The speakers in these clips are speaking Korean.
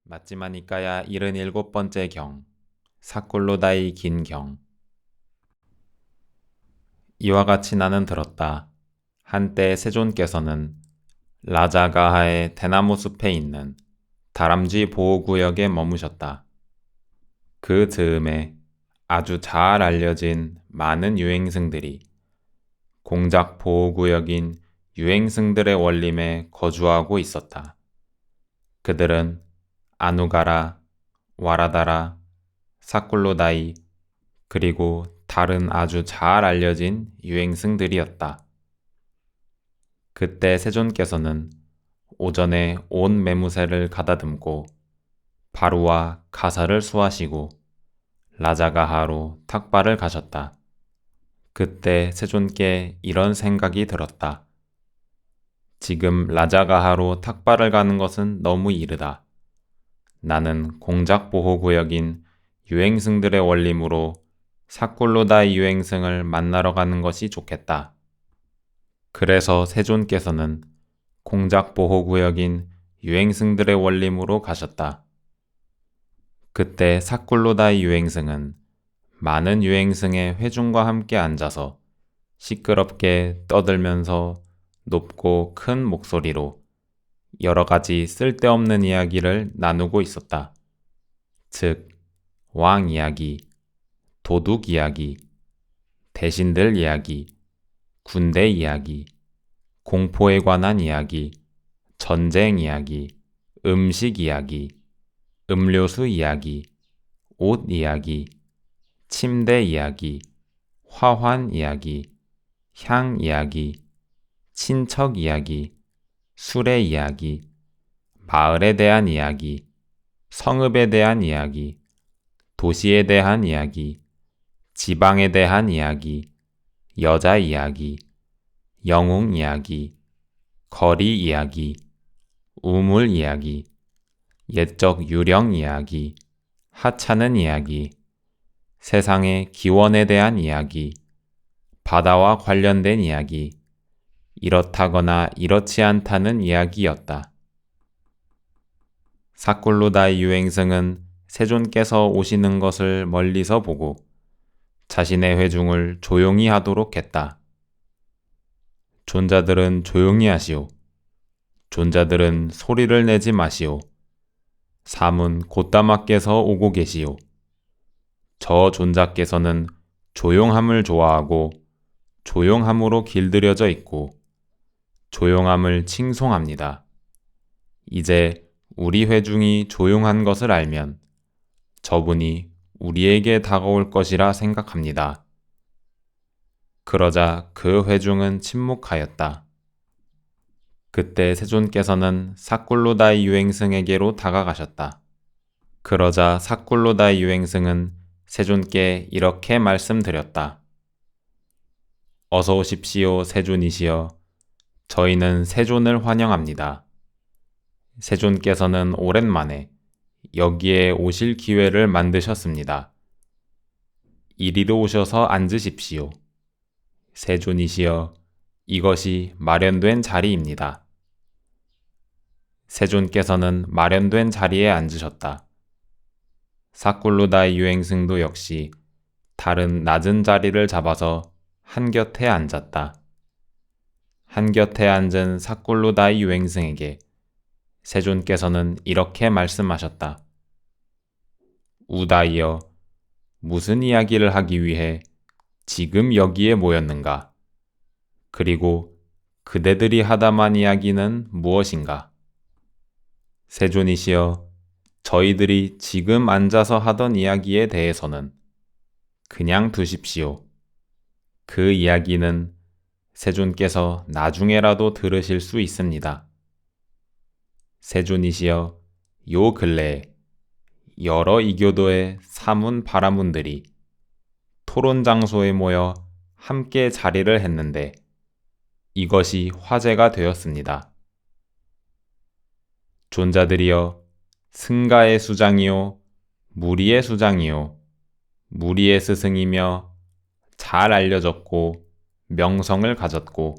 맞지마니까야 77번째 경, 사꿀로다이 긴 경. 이와 같이 나는 들었다. 한때 세존께서는 라자가하의 대나무 숲에 있는 다람쥐 보호구역에 머무셨다. 그 즈음에 아주 잘 알려진 많은 유행승들이 공작 보호구역인 유행승들의 원림에 거주하고 있었다. 그들은 아누가라, 와라다라, 사꿀로다이, 그리고 다른 아주 잘 알려진 유행승들이었다. 그때 세존께서는 오전에 온 매무새를 가다듬고 바루와 가사를 수하시고 라자가하로 탁발을 가셨다. 그때 세존께 이런 생각이 들었다. 지금 라자가하로 탁발을 가는 것은 너무 이르다. 나는 공작보호구역인 유행승들의 원림으로 사꿀로다이 유행승을 만나러 가는 것이 좋겠다. 그래서 세존께서는 공작보호구역인 유행승들의 원림으로 가셨다. 그때 사꿀로다이 유행승은 많은 유행승의 회중과 함께 앉아서 시끄럽게 떠들면서 높고 큰 목소리로 여러 가지 쓸데없는 이야기를 나누고 있었다. 즉, 왕 이야기, 도둑 이야기, 대신들 이야기, 군대 이야기, 공포에 관한 이야기, 전쟁 이야기, 음식 이야기, 음료수 이야기, 옷 이야기, 침대 이야기, 화환 이야기, 향 이야기, 친척 이야기, 술의 이야기, 마을에 대한 이야기, 성읍에 대한 이야기, 도시에 대한 이야기, 지방에 대한 이야기, 여자 이야기, 영웅 이야기, 거리 이야기, 우물 이야기, 옛적 유령 이야기, 하찮은 이야기, 세상의 기원에 대한 이야기, 바다와 관련된 이야기, 이렇다거나 이렇지 않다는 이야기였다. 사꿀로다이 유행승은 세존께서 오시는 것을 멀리서 보고 자신의 회중을 조용히 하도록 했다. 존자들은 조용히 하시오. 존자들은 소리를 내지 마시오. 삼은 곧다마께서 오고 계시오. 저 존자께서는 조용함을 좋아하고 조용함으로 길들여져 있고 조용함을 칭송합니다. 이제 우리 회중이 조용한 것을 알면 저분이 우리에게 다가올 것이라 생각합니다. 그러자 그 회중은 침묵하였다. 그때 세존께서는 사꿀로다이 유행승에게로 다가가셨다. 그러자 사꿀로다이 유행승은 세존께 이렇게 말씀드렸다. 어서 오십시오, 세존이시여. 저희는 세존을 환영합니다. 세존께서는 오랜만에 여기에 오실 기회를 만드셨습니다. 이리로 오셔서 앉으십시오. 세존이시여, 이것이 마련된 자리입니다. 세존께서는 마련된 자리에 앉으셨다. 사꿀로다이 유행승도 역시 다른 낮은 자리를 잡아서 한곁에 앉았다. 한곁에 앉은 사꿀로다이 유행승에게 세존께서는 이렇게 말씀하셨다. 우다이여, 무슨 이야기를 하기 위해 지금 여기에 모였는가? 그리고 그대들이 하다만 이야기는 무엇인가? 세존이시여, 저희들이 지금 앉아서 하던 이야기에 대해서는 그냥 두십시오. 그 이야기는 세존께서 나중에라도 들으실 수 있습니다. 세존이시여, 요 근래에 여러 이교도의 사문 바라문들이 토론 장소에 모여 함께 자리를 했는데 이것이 화제가 되었습니다. 존자들이여, 승가의 수장이요, 무리의 수장이요, 무리의 스승이며 잘 알려졌고 명성을 가졌고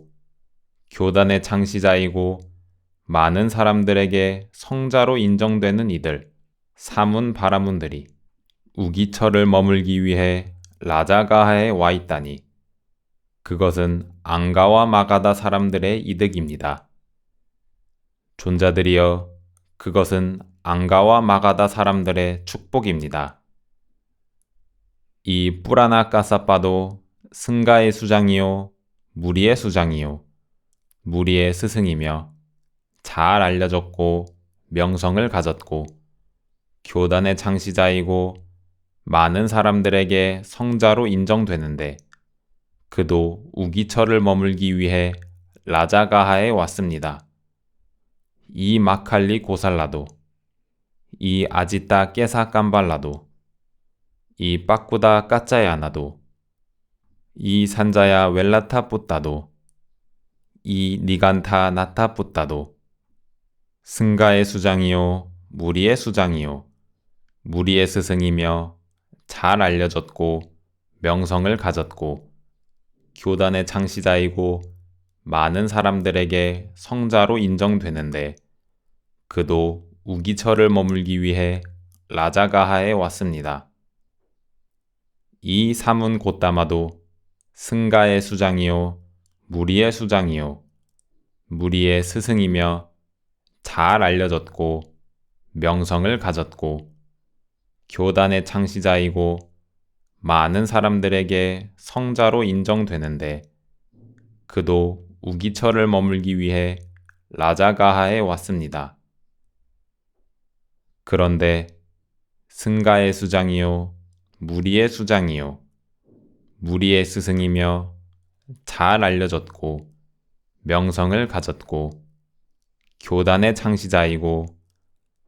교단의 창시자이고 많은 사람들에게 성자로 인정되는 이들, 사문 바라문들이 우기처를 머물기 위해 라자가하에 와 있다니 그것은 앙가와 마가다 사람들의 이득입니다. 존자들이여, 그것은 앙가와 마가다 사람들의 축복입니다. 이 뿌라나 까사빠도 승가의 수장이요 무리의 수장이요 무리의 스승이며 잘 알려졌고 명성을 가졌고 교단의 창시자이고 많은 사람들에게 성자로 인정되는데 그도 우기처를 머물기 위해 라자가하에 왔습니다. 이 마칼리 고살라도, 이 아지따 깨사 깜발라도, 이 빠꾸다 까짜야나도, 이 산자야 웰라타 뿌따도, 이 니간타 나타 뿌따도, 승가의 수장이요 무리의 수장이요 무리의 스승이며 잘 알려졌고 명성을 가졌고 교단의 창시자이고 많은 사람들에게 성자로 인정되는데 그도 우기처를 머물기 위해 라자가하에 왔습니다. 이 사문 곧다마도 승가의 수장이요 무리의 수장이요 무리의 스승이며 잘 알려졌고 명성을 가졌고 교단의 창시자이고 많은 사람들에게 성자로 인정되는데 그도 우기처를 머물기 위해 라자가하에 왔습니다. 그런데 승가의 수장이요 무리의 수장이요 무리의 스승이며 잘 알려졌고 명성을 가졌고 교단의 창시자이고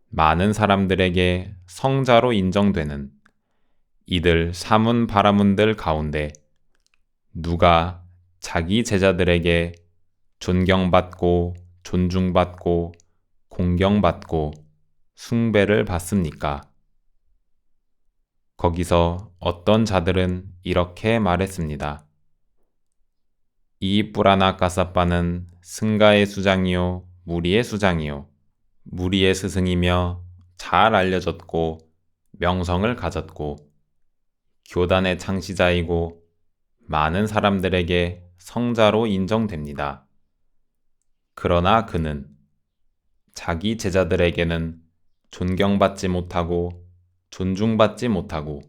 많은 사람들에게 성자로 인정되는 이들 사문 바라문들 가운데 누가 자기 제자들에게 존경받고 존중받고 공경받고 숭배를 받습니까? 거기서 어떤 자들은 이렇게 말했습니다. 이 뿌라나 까사빠는 승가의 수장이요 무리의 수장이요 무리의 스승이며 잘 알려졌고 명성을 가졌고 교단의 창시자이고 많은 사람들에게 성자로 인정됩니다. 그러나 그는 자기 제자들에게는 존경받지 못하고 존중받지 못하고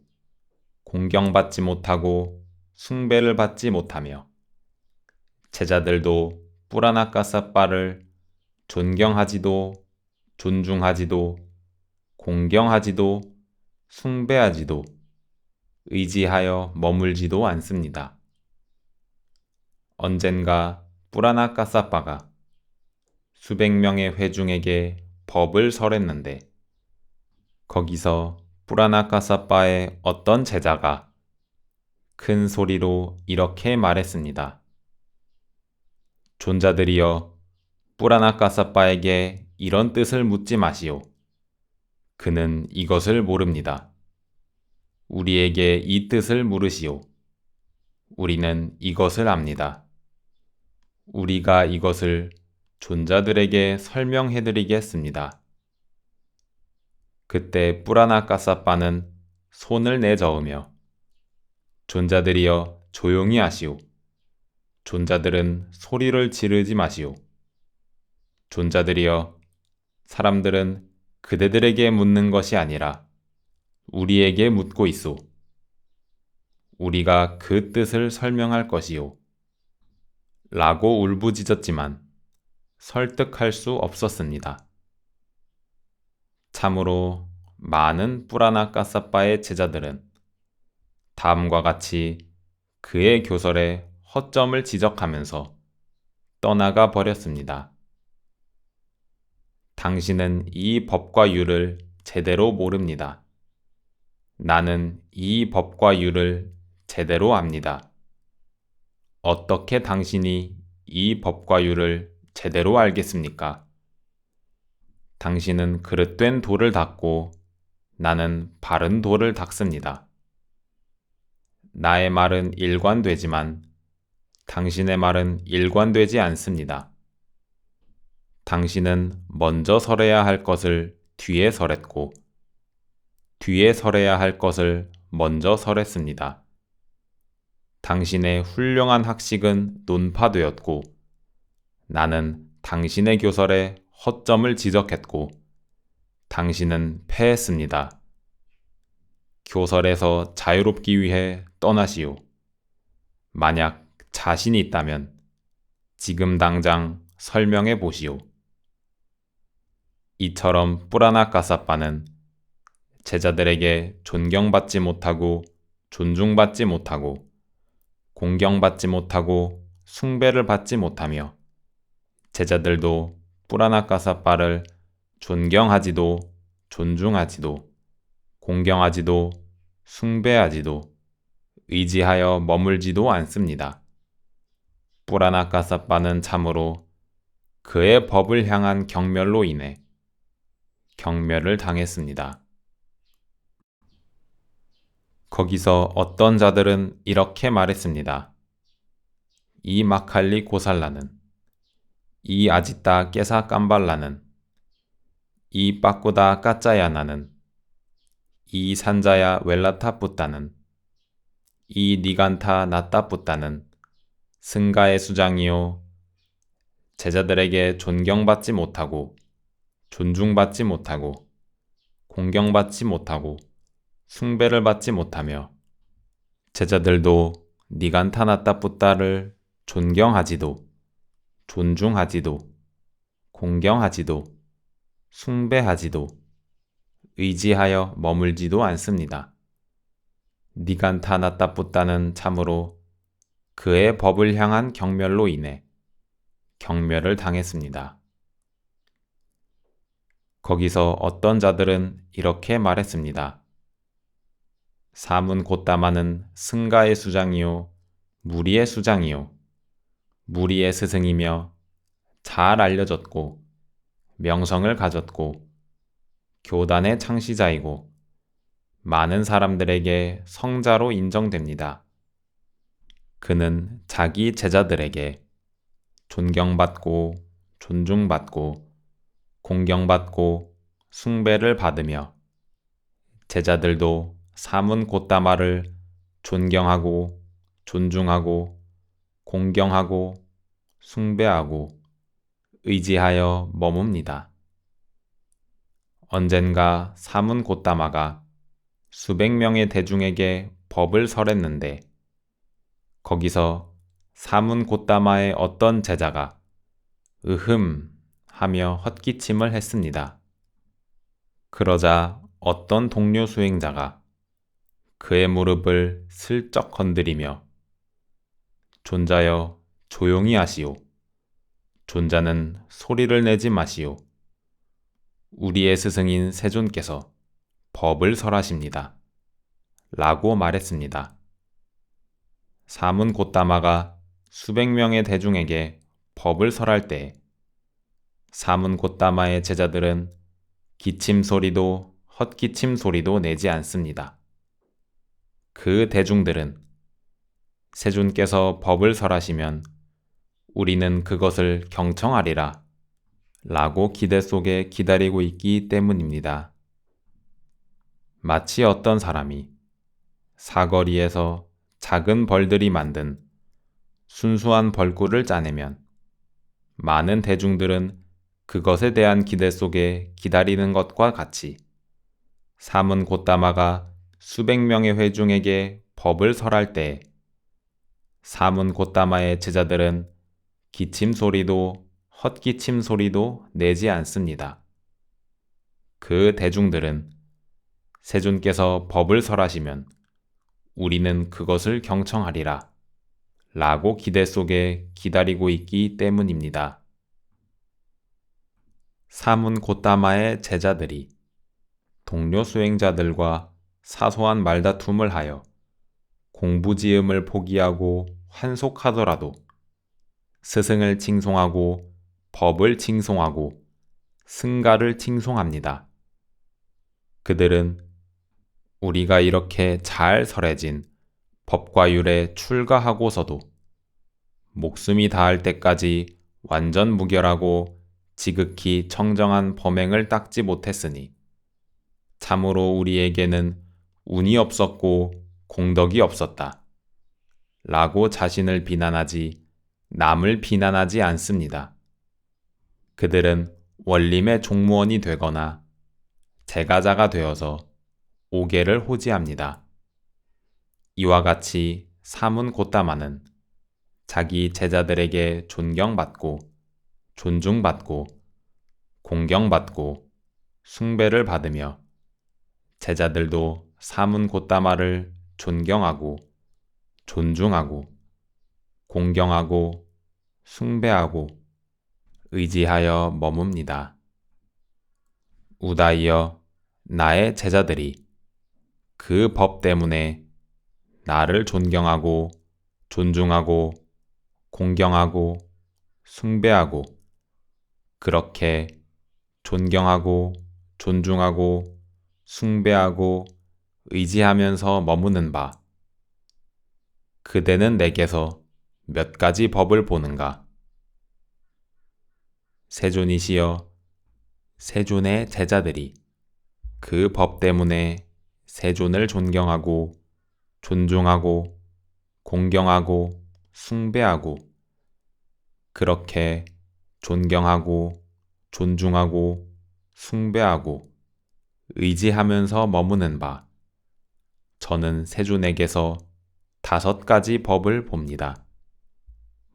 공경받지 못하고 숭배를 받지 못하며 제자들도 뿌라나 까사빠를 존경하지도 존중하지도 공경하지도 숭배하지도 의지하여 머물지도 않습니다. 언젠가 뿌라나 까사빠가 수백 명의 회중에게 법을 설했는데 거기서 뿌라나 까사빠의 어떤 제자가 큰 소리로 이렇게 말했습니다. 존자들이여, 뿌라나 까사빠에게 이런 뜻을 묻지 마시오. 그는 이것을 모릅니다. 우리에게 이 뜻을 물으시오. 우리는 이것을 압니다. 우리가 이것을 존자들에게 설명해드리겠습니다. 그때 뿌라나 까사빠는 손을 내저으며 존자들이여 조용히 하시오. 존자들은 소리를 지르지 마시오. 존자들이여, 사람들은 그대들에게 묻는 것이 아니라 우리에게 묻고 있소. 우리가 그 뜻을 설명할 것이요. 라고 울부짖었지만 설득할 수 없었습니다. 참으로 많은 뿌라나 까사빠의 제자들은 다음과 같이 그의 교설에 허점을 지적하면서 떠나가 버렸습니다. 당신은 이 법과 율을 제대로 모릅니다. 나는 이 법과 율을 제대로 압니다. 어떻게 당신이 이 법과 율을 제대로 알겠습니까? 당신은 그릇된 돌을 닦고 나는 바른 돌을 닦습니다. 나의 말은 일관되지만 당신의 말은 일관되지 않습니다. 당신은 먼저 설해야 할 것을 뒤에 설했고 뒤에 설해야 할 것을 먼저 설했습니다. 당신의 훌륭한 학식은 논파되었고, 나는 당신의 교설에 허점을 지적했고, 당신은 패했습니다. 교설에서 자유롭기 위해 떠나시오. 만약 자신이 있다면 지금 당장 설명해 보시오. 이처럼 뿌라나까사빠는 제자들에게 존경받지 못하고 존중받지 못하고 공경받지 못하고 숭배를 받지 못하며 제자들도 뿌라나까사빠를 존경하지도 존중하지도 공경하지도 숭배하지도 의지하여 머물지도 않습니다. 뿌라나까사빠는 참으로 그의 법을 향한 경멸로 인해 경멸을 당했습니다. 거기서 어떤 자들은 이렇게 말했습니다. 이 마칼리 고살라는, 이 아지따 깨사 깜발라는, 이 빠꾸다 까짜야나는, 이 산자야 웰라타 뿌따는, 이 니간타 나따 뿌따는 승가의 수장이요. 제자들에게 존경받지 못하고 존중받지 못하고 공경받지 못하고 숭배를 받지 못하며 제자들도 니간타나따 뿌따를 존경하지도 존중하지도 공경하지도 숭배하지도 의지하여 머물지도 않습니다. 니간타나따 뿌따는 참으로 그의 법을 향한 경멸로 인해 경멸을 당했습니다. 거기서 어떤 자들은 이렇게 말했습니다. 사문 곧다마는 승가의 수장이요 무리의 수장이요 무리의 스승이며 잘 알려졌고 명성을 가졌고 교단의 창시자이고 많은 사람들에게 성자로 인정됩니다. 그는 자기 제자들에게 존경받고 존중받고 공경받고 숭배를 받으며 제자들도 사문 곧다마를 존경하고 존중하고 공경하고 숭배하고 의지하여 머뭅니다. 언젠가 사문 곧다마가 수백 명의 대중에게 법을 설했는데 거기서 사문 곧다마의 어떤 제자가 으흠 하며 헛기침을 했습니다. 그러자 어떤 동료 수행자가 그의 무릎을 슬쩍 건드리며 존자여 조용히 하시오. 존자는 소리를 내지 마시오. 우리의 스승인 세존께서 법을 설하십니다. 라고 말했습니다. 사문 곧다마가 수백 명의 대중에게 법을 설할 때 사문 곧다마의 제자들은 기침 소리도 헛기침 소리도 내지 않습니다. 그 대중들은 세존께서 법을 설하시면 우리는 그것을 경청하리라 라고 기대 속에 기다리고 있기 때문입니다. 마치 어떤 사람이 사거리에서 작은 벌들이 만든 순수한 벌꿀을 짜내면 많은 대중들은 그것에 대한 기대 속에 기다리는 것과 같이 사문 곧다마가 수백 명의 회중에게 법을 설할 때 사문 곧다마의 제자들은 기침 소리도 헛기침 소리도 내지 않습니다. 그 대중들은 세존께서 법을 설하시면 우리는 그것을 경청하리라 라고 기대 속에 기다리고 있기 때문입니다. 사문 곧다마의 제자들이 동료 수행자들과 사소한 말다툼을 하여 공부지음을 포기하고 환속하더라도 스승을 칭송하고 법을 칭송하고 승가를 칭송합니다. 그들은 우리가 이렇게 잘 설해진 법과 율에 출가하고서도 목숨이 닿을 때까지 완전 무결하고 지극히 청정한 범행을 닦지 못했으니 참으로 우리에게는 운이 없었고 공덕이 없었다. 라고 자신을 비난하지 남을 비난하지 않습니다. 그들은 원림의 종무원이 되거나 제가자가 되어서 오계를 호지합니다. 이와 같이 사문고따마는 자기 제자들에게 존경받고 존중받고 공경받고 숭배를 받으며 제자들도 사문고따마를 존경하고 존중하고 공경하고 숭배하고 의지하여 머뭅니다. 우다이여 나의 제자들이 그 법 때문에 나를 존경하고 존중하고 공경하고 숭배하고 그렇게 존경하고 존중하고 숭배하고 의지하면서 머무는 바 그대는 내게서 몇 가지 법을 보는가? 세존이시여 세존의 제자들이 그 법 때문에 세존을 존경하고 존중하고 공경하고 숭배하고 그렇게 존경하고 존중하고 숭배하고 의지하면서 머무는 바 저는 세존에게서 5가지 법을 봅니다.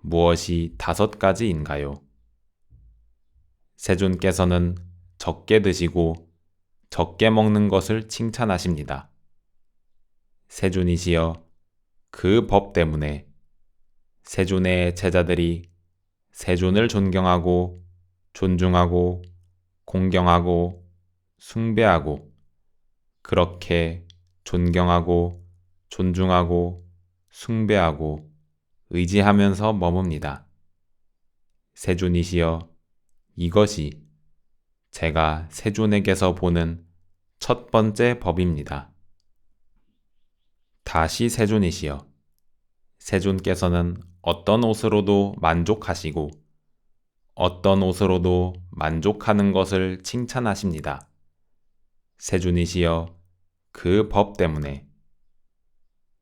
무엇이 5가지인가요? 세존께서는 적게 드시고 적게 먹는 것을 칭찬하십니다. 세존이시여 그 법 때문에 세존의 제자들이 세존을 존경하고 존중하고 공경하고 숭배하고 그렇게 존경하고 존중하고 숭배하고 의지하면서 머뭅니다. 세존이시여 이것이 제가 세존에게서 보는 첫 번째 법입니다. 다시 세존이시여 세존께서는 어떤 옷으로도 만족하시고 어떤 옷으로도 만족하는 것을 칭찬하십니다. 세존이시여 그 법 때문에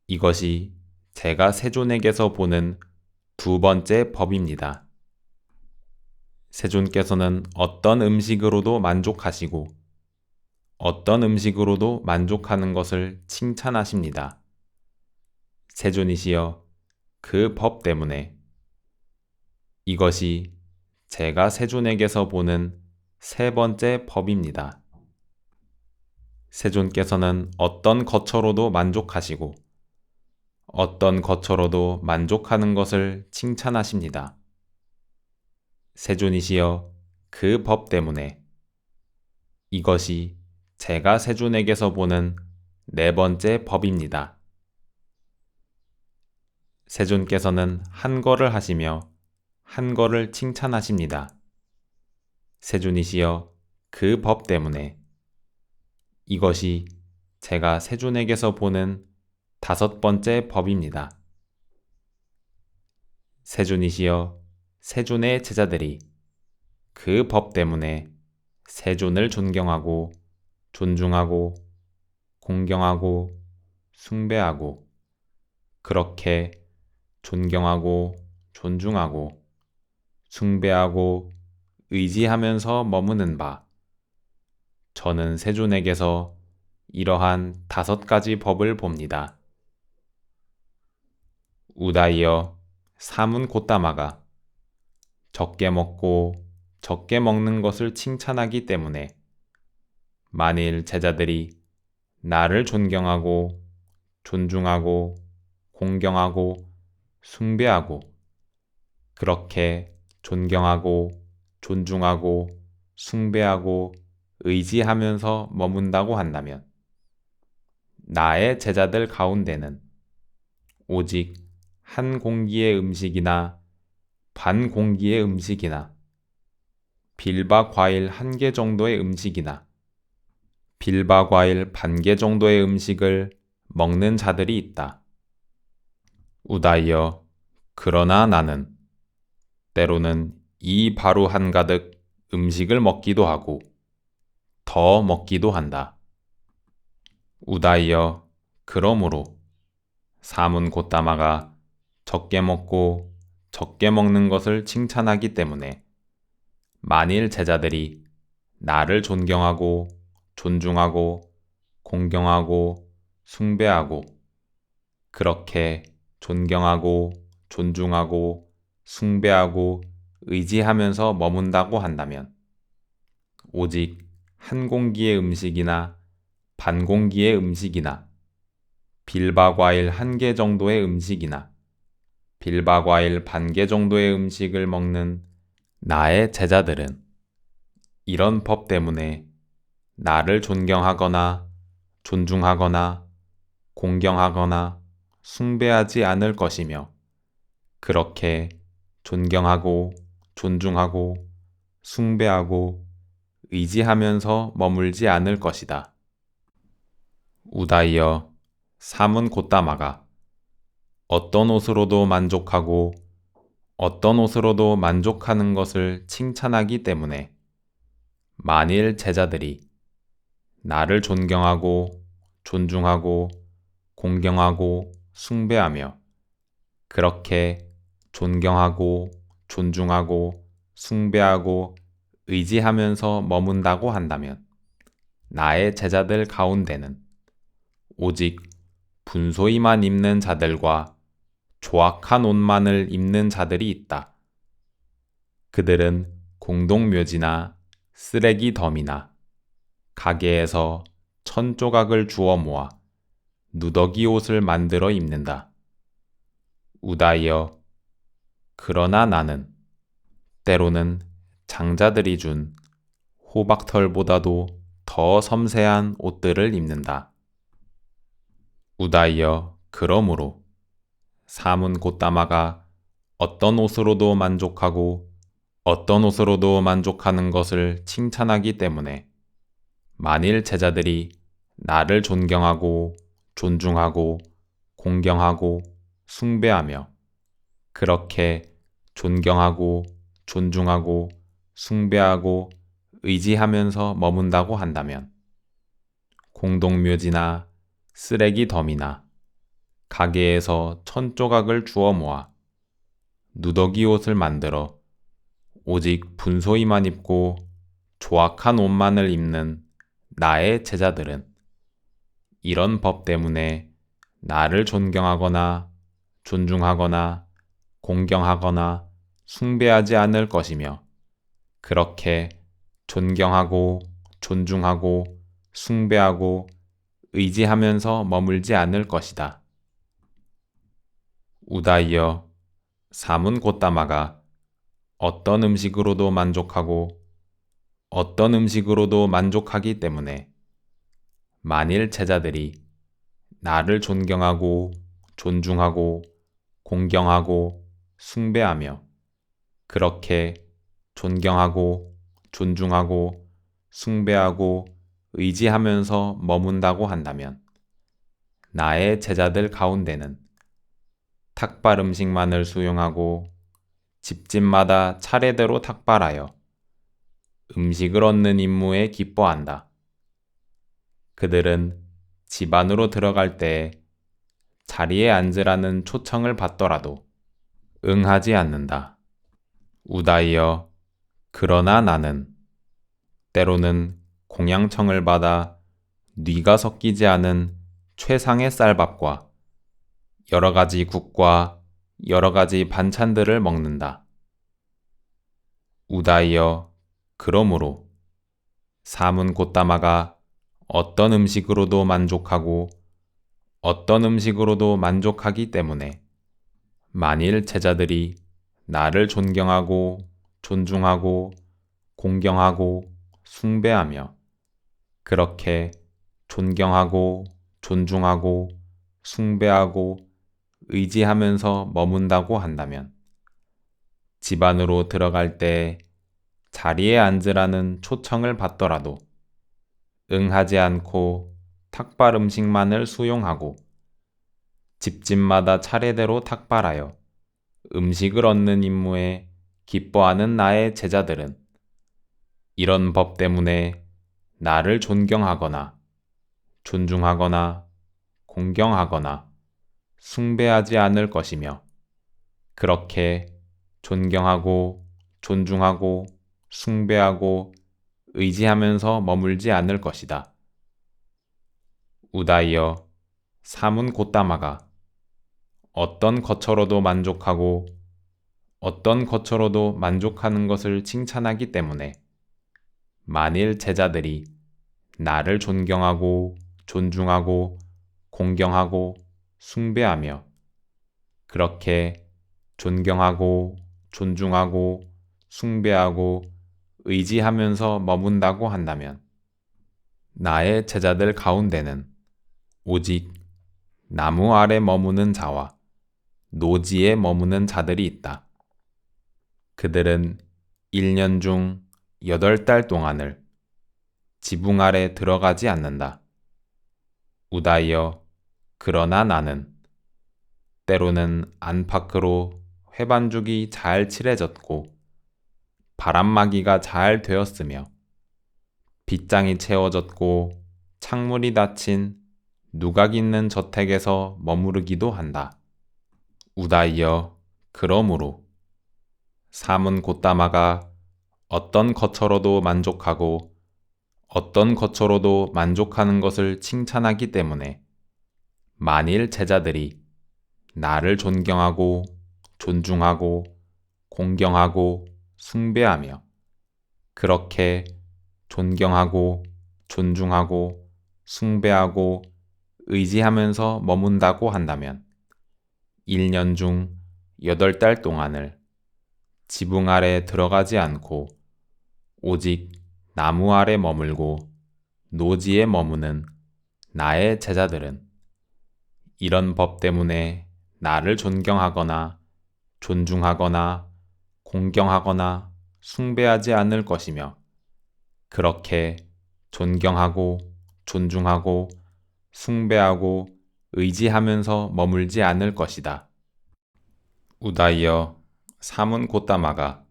이것이 제가 세존에게서 보는 2번째 법입니다. 세존께서는 어떤 음식으로도 만족하시고 어떤 음식으로도 만족하는 것을 칭찬하십니다. 세존이시여 그 법 때문에 이것이 제가 세존에게서 보는 3번째 법입니다. 세존께서는 어떤 거처로도 만족하시고 어떤 거처로도 만족하는 것을 칭찬하십니다. 세존이시여 그 법 때문에 이것이 제가 세존에게서 보는 4번째 법입니다. 세존께서는 한 거를 하시며 한 거를 칭찬하십니다. 세존이시여 그 법 때문에 이것이 제가 세존에게서 보는 5번째 법입니다. 세존이시여 세존의 제자들이 그 법 때문에 세존을 존경하고 존중하고 공경하고 숭배하고 그렇게 존경하고 존중하고 숭배하고 의지하면서 머무는 바 저는 세존에게서 이러한 5가지 법을 봅니다. 우다이여 사문고따마가 적게 먹고 적게 먹는 것을 칭찬하기 때문에 만일 제자들이 나를 존경하고 존중하고 공경하고 숭배하고 그렇게 존경하고 존중하고 숭배하고 의지하면서 머문다고 한다면 나의 제자들 가운데는 오직 한 공기의 음식이나 반 공기의 음식이나 빌바 과일 1개 정도의 음식이나 빌바 과일 반 개 정도의 음식을 먹는 자들이 있다. 우다이여 그러나 나는 때로는 이 바루 한가득 음식을 먹기도 하고 더 먹기도 한다. 우다이여 그러므로 사문 곧다마가 적게 먹고 적게 먹는 것을 칭찬하기 때문에 만일 제자들이 나를 존경하고 존중하고 공경하고 숭배하고 그렇게 존경하고 존중하고 숭배하고 의지하면서 머문다고 한다면 오직 한 공기의 음식이나 반 공기의 음식이나 빌바과일 1개 정도의 음식이나 빌바과일 반 개 정도의 음식을 먹는 나의 제자들은 이런 법 때문에 나를 존경하거나 존중하거나 공경하거나 숭배하지 않을 것이며 그렇게 존경하고 존중하고 숭배하고 의지하면서 머물지 않을 것이다. 우다이여 사문 곧다마가 어떤 옷으로도 만족하고 어떤 옷으로도 만족하는 것을 칭찬하기 때문에 만일 제자들이 나를 존경하고 존중하고 공경하고 숭배하며 그렇게 존경하고 존중하고 숭배하고 의지하면서 머문다고 한다면 나의 제자들 가운데는 오직 분소이만 입는 자들과 조악한 옷만을 입는 자들이 있다. 그들은 공동묘지나 쓰레기 덤이나 가게에서 1,000조각을 주워 모아 누더기 옷을 만들어 입는다. 우다이여 그러나 나는 때로는 장자들이 준 호박털보다도 더 섬세한 옷들을 입는다. 우다이여 그러므로 사문 곧다마가 어떤 옷으로도 만족하고 어떤 옷으로도 만족하는 것을 칭찬하기 때문에 만일 제자들이 나를 존경하고 존중하고 공경하고 숭배하며 그렇게 존경하고 존중하고 숭배하고 의지하면서 머문다고 한다면 공동묘지나 쓰레기 덤이나 가게에서 1,000조각을 주워 모아 누더기 옷을 만들어 오직 분소이만 입고 조악한 옷만을 입는 나의 제자들은 이런 법 때문에 나를 존경하거나 존중하거나 공경하거나 숭배하지 않을 것이며 그렇게 존경하고 존중하고 숭배하고 의지하면서 머물지 않을 것이다. 우다이여 사문 곧다마가 어떤 음식으로도 만족하고 어떤 음식으로도 만족하기 때문에 만일 제자들이 나를 존경하고 존중하고 공경하고 숭배하며 그렇게 존경하고 존중하고 숭배하고 의지하면서 머문다고 한다면 나의 제자들 가운데는 탁발 음식만을 수용하고 집집마다 차례대로 탁발하여 음식을 얻는 임무에 기뻐한다. 그들은 집 안으로 들어갈 때 자리에 앉으라는 초청을 받더라도 응하지 않는다. 우다이여 그러나 나는 때로는 공양청을 받아 뉘가 섞이지 않은 최상의 쌀밥과 여러 가지 국과 여러 가지 반찬들을 먹는다. 우다이여 그러므로 사문 곧다마가 어떤 음식으로도 만족하고 어떤 음식으로도 만족하기 때문에 만일 제자들이 나를 존경하고 존중하고 공경하고 숭배하며 그렇게 존경하고 존중하고 숭배하고 의지하면서 머문다고 한다면 집 안으로 들어갈 때 자리에 앉으라는 초청을 받더라도 응하지 않고 탁발 음식만을 수용하고 집집마다 차례대로 탁발하여 음식을 얻는 임무에 기뻐하는 나의 제자들은 이런 법 때문에 나를 존경하거나 존중하거나 공경하거나 숭배하지 않을 것이며 그렇게 존경하고 존중하고 숭배하고 의지하면서 머물지 않을 것이다. 우다이여 사문 곧다마가 어떤 것처로도 만족하고 어떤 것처로도 만족하는 것을 칭찬하기 때문에 만일 제자들이 나를 존경하고 존중하고 공경하고 숭배하며 그렇게 존경하고 존중하고 숭배하고 의지하면서 머문다고 한다면 나의 제자들 가운데는 오직 나무 아래 머무는 자와 노지에 머무는 자들이 있다. 그들은 1년 중 8달 동안을 지붕 아래 들어가지 않는다. 우다이여 그러나 나는 때로는 안팎으로 회반죽이 잘 칠해졌고 바람막이가 잘 되었으며 빗장이 채워졌고 창문이 닫힌 누각 있는 저택에서 머무르기도 한다. 우다이여 그러므로 사문 곧다마가 어떤 것처로도 만족하고 어떤 것처로도 만족하는 것을 칭찬하기 때문에 만일 제자들이 나를 존경하고 존중하고 공경하고 숭배하며 그렇게 존경하고 존중하고 숭배하고 의지하면서 머문다고 한다면 1년 중 8달 동안을 지붕 아래 들어가지 않고 오직 나무 아래 머물고 노지에 머무는 나의 제자들은 이런 법 때문에 나를 존경하거나 존중하거나 공경하거나 숭배하지 않을 것이며 그렇게 존경하고 존중하고 숭배하고 의지하면서 머물지 않을 것이다. 우다이여 사문 곧다마가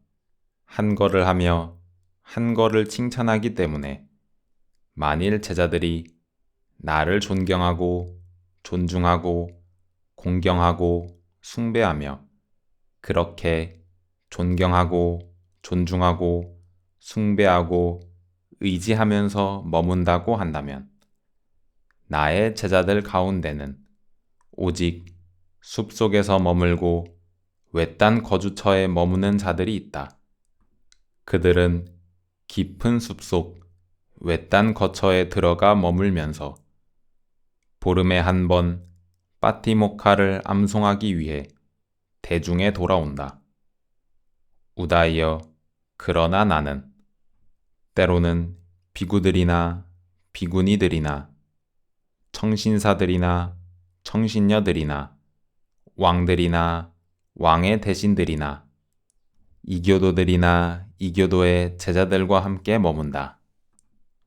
한 거를 하며 한 거를 칭찬하기 때문에 만일 제자들이 나를 존경하고 존중하고 공경하고 숭배하며 그렇게 존경하고 존중하고 숭배하고 의지하면서 머문다고 한다면 나의 제자들 가운데는 오직 숲속에서 머물고 외딴 거주처에 머무는 자들이 있다. 그들은 깊은 숲속 외딴 거처에 들어가 머물면서 보름에 한 번 파티모카를 암송하기 위해 대중에 돌아온다. 우다이여 그러나 나는 때로는 비구들이나 비구니들이나 청신사들이나 청신녀들이나 왕들이나 왕의 대신들이나 이교도들이나 이교도의 제자들과 함께 머문다.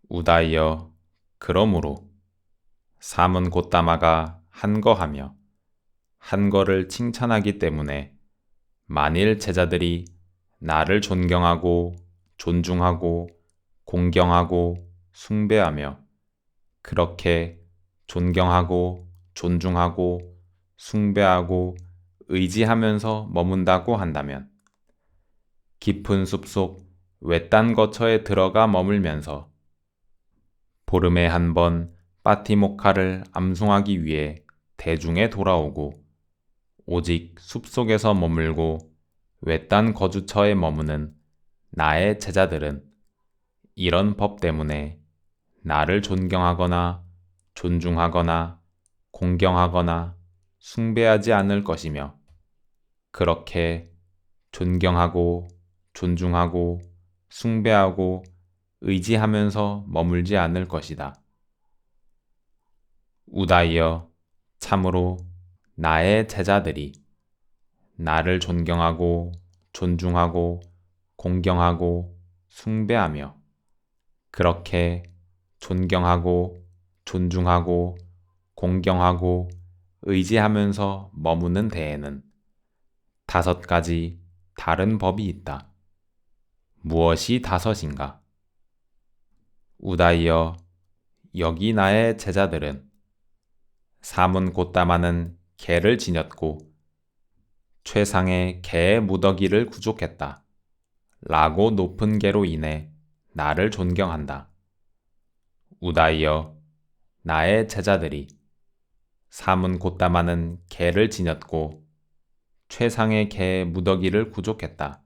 우다이여 그러므로 사문 곧다마가 한 거하며 한 거를 칭찬하기 때문에 만일 제자들이 나를 존경하고 존중하고 공경하고 숭배하며 그렇게 존경하고 존중하고 숭배하고 의지하면서 머문다고 한다면 깊은 숲속 외딴 거처에 들어가 머물면서 보름에 한 번 파티모카를 암송하기 위해 대중에 돌아오고 오직 숲속에서 머물고 외딴 거주처에 머무는 나의 제자들은 이런 법 때문에 나를 존경하거나 존중하거나 공경하거나 숭배하지 않을 것이며 그렇게 존경하고 존중하고 숭배하고 의지하면서 머물지 않을 것이다. 우다이여 참으로 나의 제자들이 나를 존경하고 존중하고 공경하고 숭배하며 그렇게 존경하고 존중하고 공경하고 의지하면서 머무는 데에는 5가지 다른 법이 있다. 무엇이 5인가? 우다이여 여기 나의 제자들은 사문 곧다마는 개를 지녔고 최상의 개의 무더기를 구족했다. 라고 높은 개로 인해 나를 존경한다. 우다이여 나의 제자들이 사문 곧다마는 개를 지녔고 최상의 개의 무더기를 구족했다.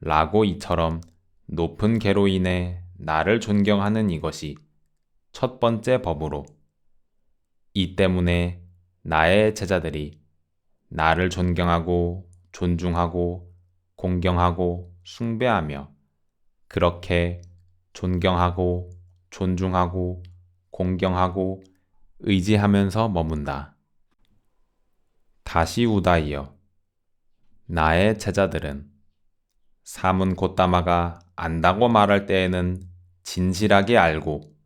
라고 이처럼 높은 개로 인해 나를 존경하는 이것이 첫 번째 법으로 이 때문에 나의 제자들이 나를 존경하고 존중하고 공경하고 숭배하며 그렇게 존경하고 존중하고 공경하고 의지하면서 머문다. 다시 우다이여 나의 제자들은 사문 곧다마가 안다고 말할 때에는 진실하게 알고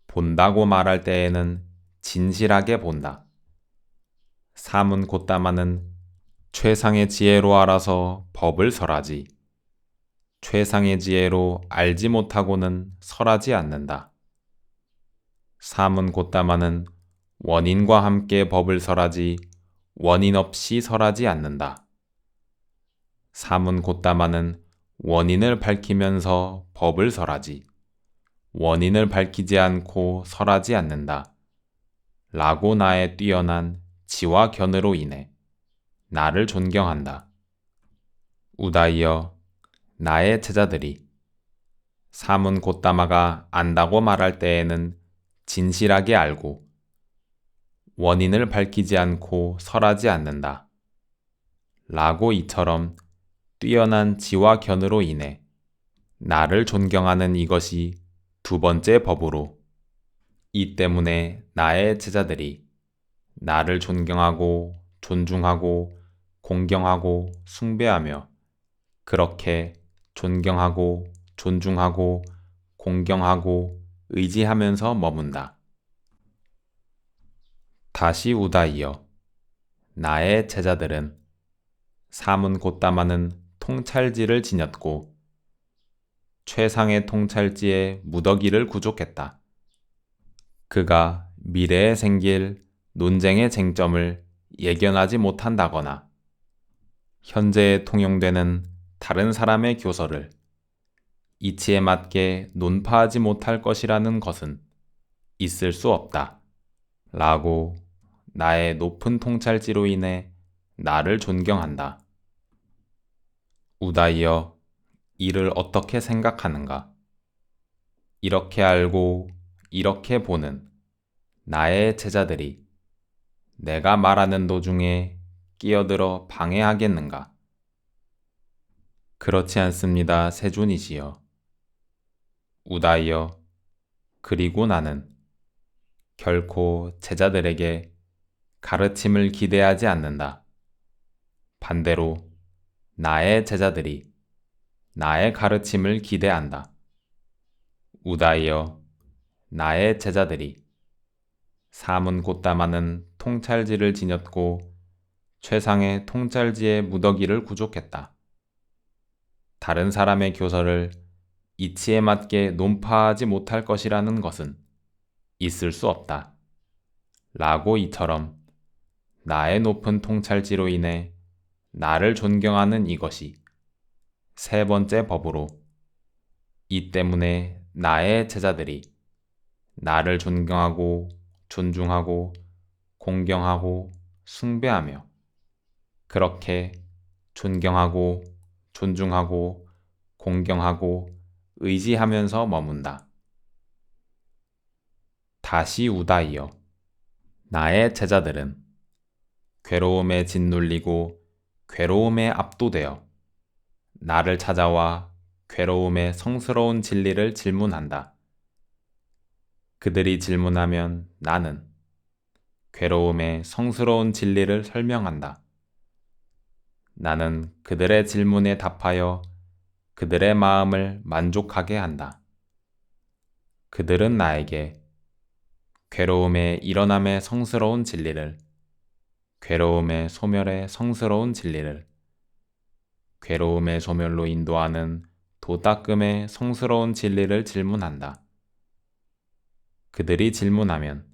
본다고 말할 때에는 진실하게 본다. 사문 곧다마는 최상의 지혜로 알아서 법을 설하지. 최상의 지혜로 알지 못하고는 설하지 않는다. 사문 곧다마는 원인과 함께 법을 설하지 원인 없이 설하지 않는다. 사문 곧다마는 원인을 밝히면서 법을 설하지 원인을 밝히지 않고 설하지 않는다. 라고 나의 뛰어난 지와 견으로 인해 나를 존경한다. 우다이여 나의 제자들이 사문 곧다마가 안다고 말할 때에는 진실하게 알고 원인을 밝히지 않고 설하지 않는다. 라고 이처럼 뛰어난 지와 견으로 인해 나를 존경하는 이것이 두 번째 법으로 이 때문에 나의 제자들이 나를 존경하고 존중하고 공경하고 숭배하며 그렇게 존경하고 존중하고 공경하고 의지하면서 머문다. 다시 우다이여 나의 제자들은 사문 곧다마는 통찰지를 지녔고 최상의 통찰지에 무더기를 구족했다. 그가 미래에 생길 논쟁의 쟁점을 예견하지 못한다거나 현재에 통용되는 다른 사람의 교서를 이치에 맞게 논파하지 못할 것이라는 것은 있을 수 없다. 라고 나의 높은 통찰지로 인해 나를 존경한다. 우다이여 이를 어떻게 생각하는가? 이렇게 알고 이렇게 보는 나의 제자들이 내가 말하는 도중에 끼어들어 방해하겠는가? 그렇지 않습니다, 세존이시여. 우다이여 그리고 나는 결코 제자들에게 가르침을 기대하지 않는다. 반대로 나의 제자들이 나의 가르침을 기대한다. 우다이여 나의 제자들이 사문 곧다마는 통찰지를 지녔고 최상의 통찰지의 무더기를 구족했다. 다른 사람의 교서를 이치에 맞게 논파하지 못할 것이라는 것은 있을 수 없다. 라고 이처럼 나의 높은 통찰지로 인해 나를 존경하는 이것이 세 번째 법으로 이 때문에 나의 제자들이 나를 존경하고 존중하고 공경하고 숭배하며 그렇게 존경하고 존중하고 공경하고 의지하면서 머문다. 다시 우다이여 나의 제자들은 괴로움에 짓눌리고 괴로움에 압도되어 나를 찾아와 괴로움의 성스러운 진리를 질문한다. 그들이 질문하면 나는 괴로움의 성스러운 진리를 설명한다. 나는 그들의 질문에 답하여 그들의 마음을 만족하게 한다. 그들은 나에게 괴로움의 일어남의 성스러운 진리를, 괴로움의 소멸의 성스러운 진리를, 괴로움의 소멸로 인도하는 도닦음의 성스러운 진리를 질문한다. 그들이 질문하면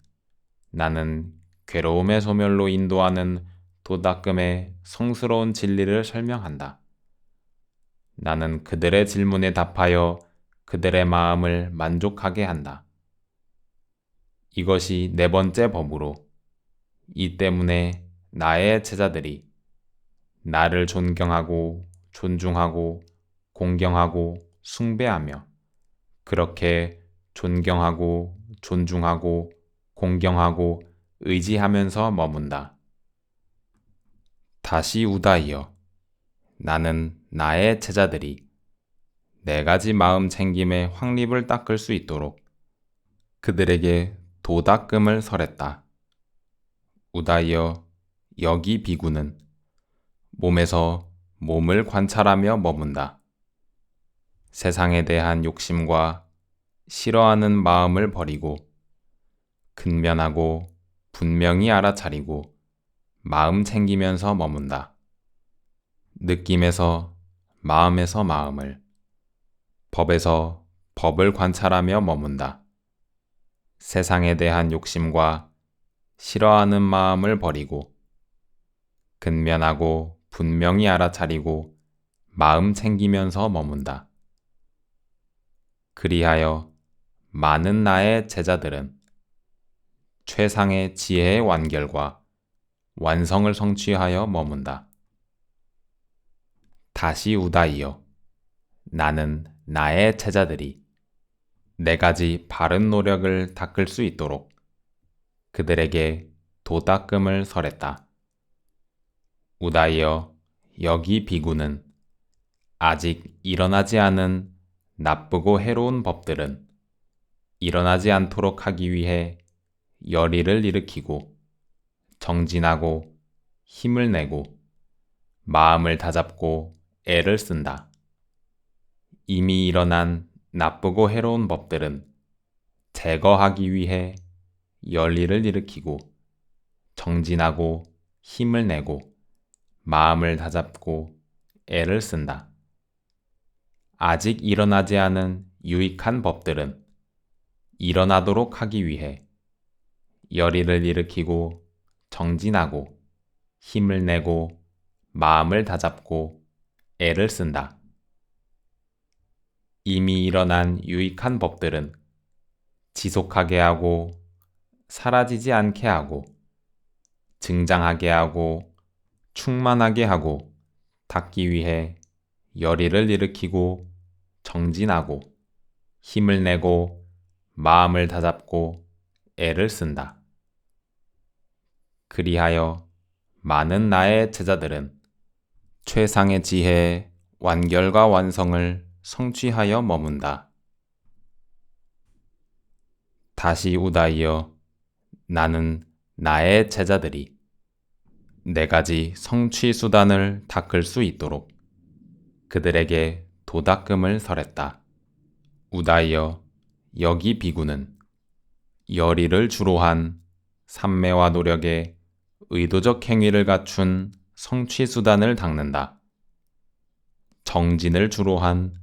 나는 괴로움의 소멸로 인도하는 도닦음의 성스러운 진리를 설명한다. 나는 그들의 질문에 답하여 그들의 마음을 만족하게 한다. 이것이 네 번째 법으로, 이 때문에 나의 제자들이 나를 존경하고 존중하고 공경하고 숭배하며 그렇게 존경하고 존중하고 공경하고 의지하면서 머문다. 다시 우다이여, 나는 나의 제자들이 네 가지 마음 챙김의 확립을 닦을 수 있도록 그들에게 도닦음을 설했다. 우다이여, 여기 비구는 몸에서 몸을 관찰하며 머문다. 세상에 대한 욕심과 싫어하는 마음을 버리고 근면하고 분명히 알아차리고 마음 챙기면서 머문다. 느낌에서 마음에서 마음을, 법에서 법을 관찰하며 머문다. 세상에 대한 욕심과 싫어하는 마음을 버리고 근면하고 분명히 알아차리고 마음 챙기면서 머문다. 그리하여 많은 나의 제자들은 최상의 지혜의 완결과 완성을 성취하여 머문다. 다시 우다이여, 나는 나의 제자들이 네 가지 바른 노력을 닦을 수 있도록 그들에게 도닦음을 설했다. 우다이여, 여기 비구는 아직 일어나지 않은 나쁘고 해로운 법들은 일어나지 않도록 하기 위해 열의를 일으키고 정진하고 힘을 내고 마음을 다잡고 애를 쓴다. 이미 일어난 나쁘고 해로운 법들은 제거하기 위해 열의를 일으키고 정진하고 힘을 내고 마음을 다잡고 애를 쓴다. 아직 일어나지 않은 유익한 법들은 일어나도록 하기 위해 열의를 일으키고 정진하고 힘을 내고 마음을 다잡고 애를 쓴다. 이미 일어난 유익한 법들은 지속하게 하고 사라지지 않게 하고 증장하게 하고 충만하게 하고 닦기 위해 열의를 일으키고 정진하고 힘을 내고 마음을 다잡고 애를 쓴다. 그리하여 많은 나의 제자들은 최상의 지혜의 완결과 완성을 성취하여 머문다. 다시 우다이여, 나는 나의 제자들이 네 가지 성취 수단을 닦을 수 있도록 그들에게 도닦음을 설했다. 우다이여, 여기 비구는 열의를 주로 한 삼매와 노력의 의도적 행위를 갖춘 성취 수단을 닦는다. 정진을 주로 한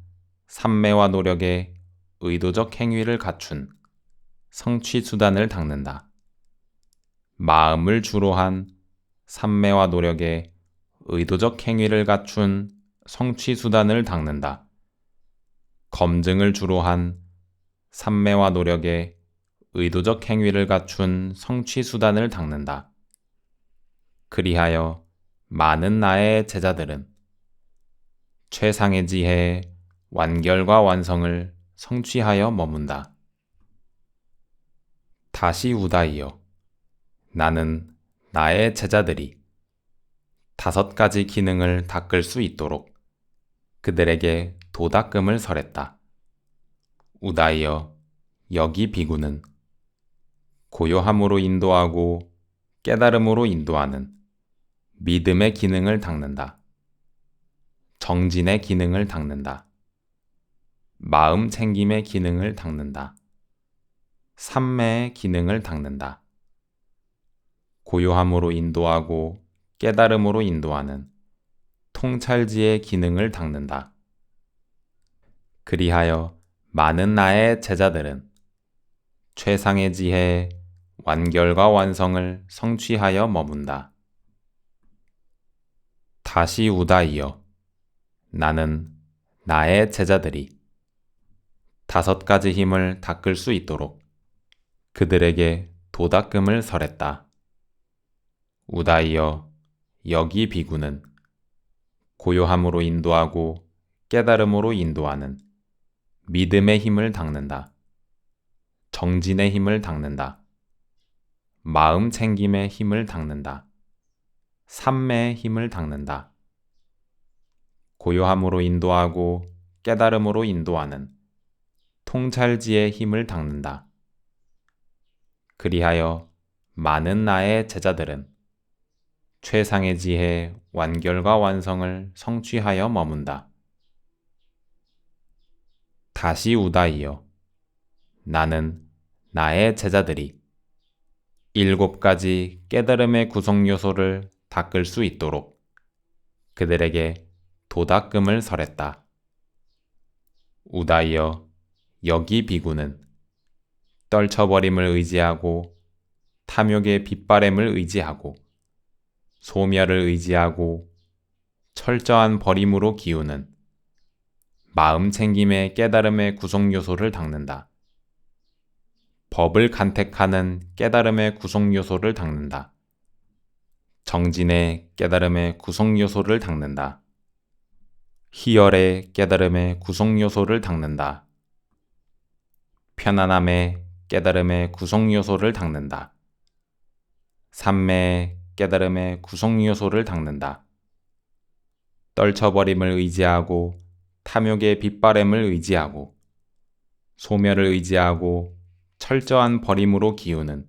삼매와 노력의 의도적 행위를 갖춘 성취 수단을 닦는다. 마음을 주로 한 삼매와 노력의 의도적 행위를 갖춘 성취 수단을 닦는다. 검증을 주로 한 삼매와 노력의 의도적 행위를 갖춘 성취 수단을 닦는다. 그리하여 많은 나의 제자들은 최상의 지혜의 완결과 완성을 성취하여 머문다. 다시 우다이여, 나는 나의 제자들이 5가지 기능을 닦을 수 있도록 그들에게 도닦음을 설했다. 우다이여, 여기 비구는 고요함으로 인도하고 깨달음으로 인도하는 믿음의 기능을 닦는다. 정진의 기능을 닦는다. 마음 챙김의 기능을 닦는다. 삼매의 기능을 닦는다. 고요함으로 인도하고 깨달음으로 인도하는 통찰지의 기능을 닦는다. 그리하여 많은 나의 제자들은 최상의 지혜에 완결과 완성을 성취하여 머문다. 다시 우다이여. 나는 나의 제자들이 5가지 힘을 닦을 수 있도록 그들에게 도닦음을 설했다. 우다이여, 여기 비구는 고요함으로 인도하고 깨달음으로 인도하는 믿음의 힘을 닦는다. 정진의 힘을 닦는다. 마음 챙김의 힘을 닦는다. 삼매의 힘을 닦는다. 고요함으로 인도하고 깨달음으로 인도하는 통찰지의 힘을 닦는다. 그리하여 많은 나의 제자들은 최상의 지혜 완결과 완성을 성취하여 머문다. 다시 우다이여. 나는 나의 제자들이 7가지 깨달음의 구성 요소를 닦을 수 있도록 그들에게 도닦음을 설했다. 우다이여, 여기 비구는 떨쳐버림을 의지하고 탐욕의 빗바램을 의지하고 소멸을 의지하고 철저한 버림으로 기우는 마음 챙김의 깨달음의 구성 요소를 닦는다. 법을 간택하는 깨달음의 구성 요소를 닦는다. 정진의 깨달음의 구성 요소를 닦는다. 희열의 깨달음의 구성 요소를 닦는다. 편안함의 깨달음의 구성 요소를 닦는다. 삼매의 깨달음의 구성 요소를 닦는다. 떨쳐버림을 의지하고 탐욕의 빗바램을 의지하고 소멸을 의지하고 철저한 버림으로 기우는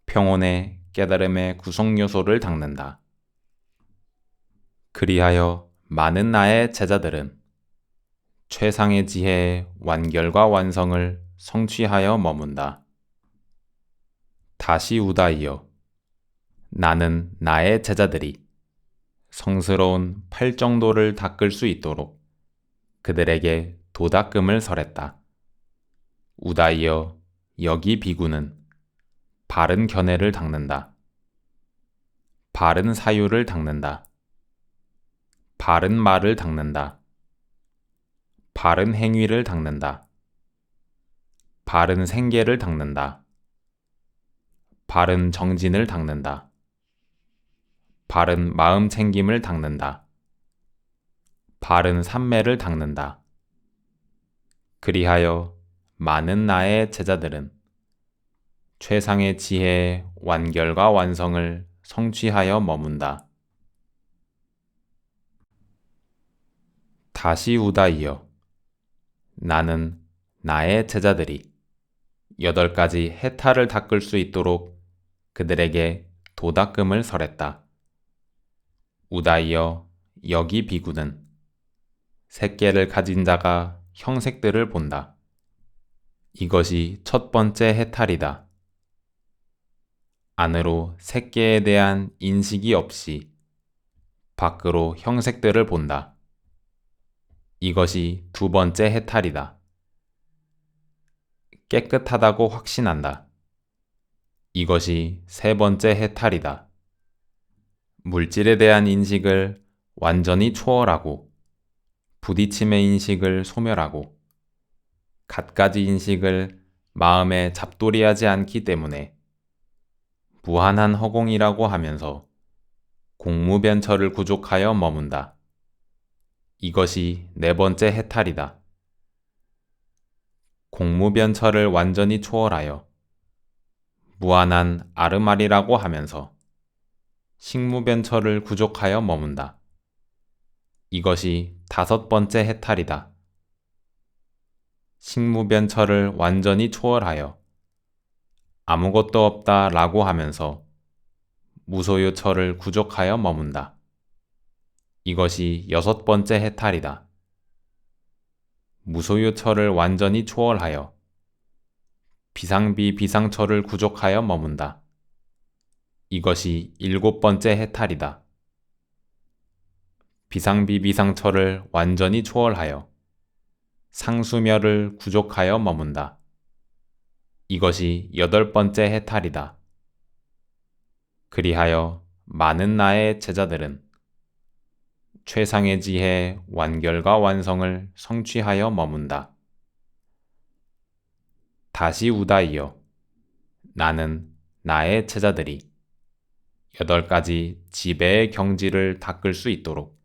평온의 깨달음의 구성 요소를 닦는다. 그리하여 많은 나의 제자들은 최상의 지혜의 완결과 완성을 성취하여 머문다. 다시 우다이여. 나는 나의 제자들이 성스러운 팔정도를 닦을 수 있도록 그들에게 도닦음을 설했다. 우다이여, 여기 비구는 바른 견해를 닦는다. 바른 사유를 닦는다. 바른 말을 닦는다. 바른 행위를 닦는다. 바른 생계를 닦는다. 바른 정진을 닦는다. 바른 마음 챙김을 닦는다. 바른 삼매를 닦는다. 그리하여 많은 나의 제자들은 최상의 지혜의 완결과 완성을 성취하여 머문다. 다시 우다이여. 나는 나의 제자들이 8가지 해탈을 닦을 수 있도록 그들에게 도닦음을 설했다. 우다이여, 여기 비구는 색계를 가진 자가 형색들을 본다. 이것이 첫 번째 해탈이다. 안으로 색계에 대한 인식이 없이 밖으로 형색들을 본다. 이것이 2번째 해탈이다. 깨끗하다고 확신한다. 이것이 3번째 해탈이다. 물질에 대한 인식을 완전히 초월하고 부딪힘의 인식을 소멸하고 갖가지 인식을 마음에 잡돌이하지 않기 때문에 무한한 허공이라고 하면서 공무변처를 구족하여 머문다. 이것이 4번째 해탈이다. 공무변처를 완전히 초월하여 무한한 아르마리라고 하면서 식무변처를 구족하여 머문다. 이것이 5번째 해탈이다. 식무변처를 완전히 초월하여 아무것도 없다 라고 하면서 무소유처를 구족하여 머문다. 이것이 6번째 해탈이다. 무소유처를 완전히 초월하여 비상비비상처를 구족하여 머문다. 이것이 7번째 해탈이다. 비상비비상처를 완전히 초월하여 상수멸을 구족하여 머문다. 이것이 8번째 해탈이다. 그리하여 많은 나의 제자들은 최상의 지혜, 완결과 완성을 성취하여 머문다. 다시 우다이여, 나는 나의 제자들이 8가지 지배의 경지를 닦을 수 있도록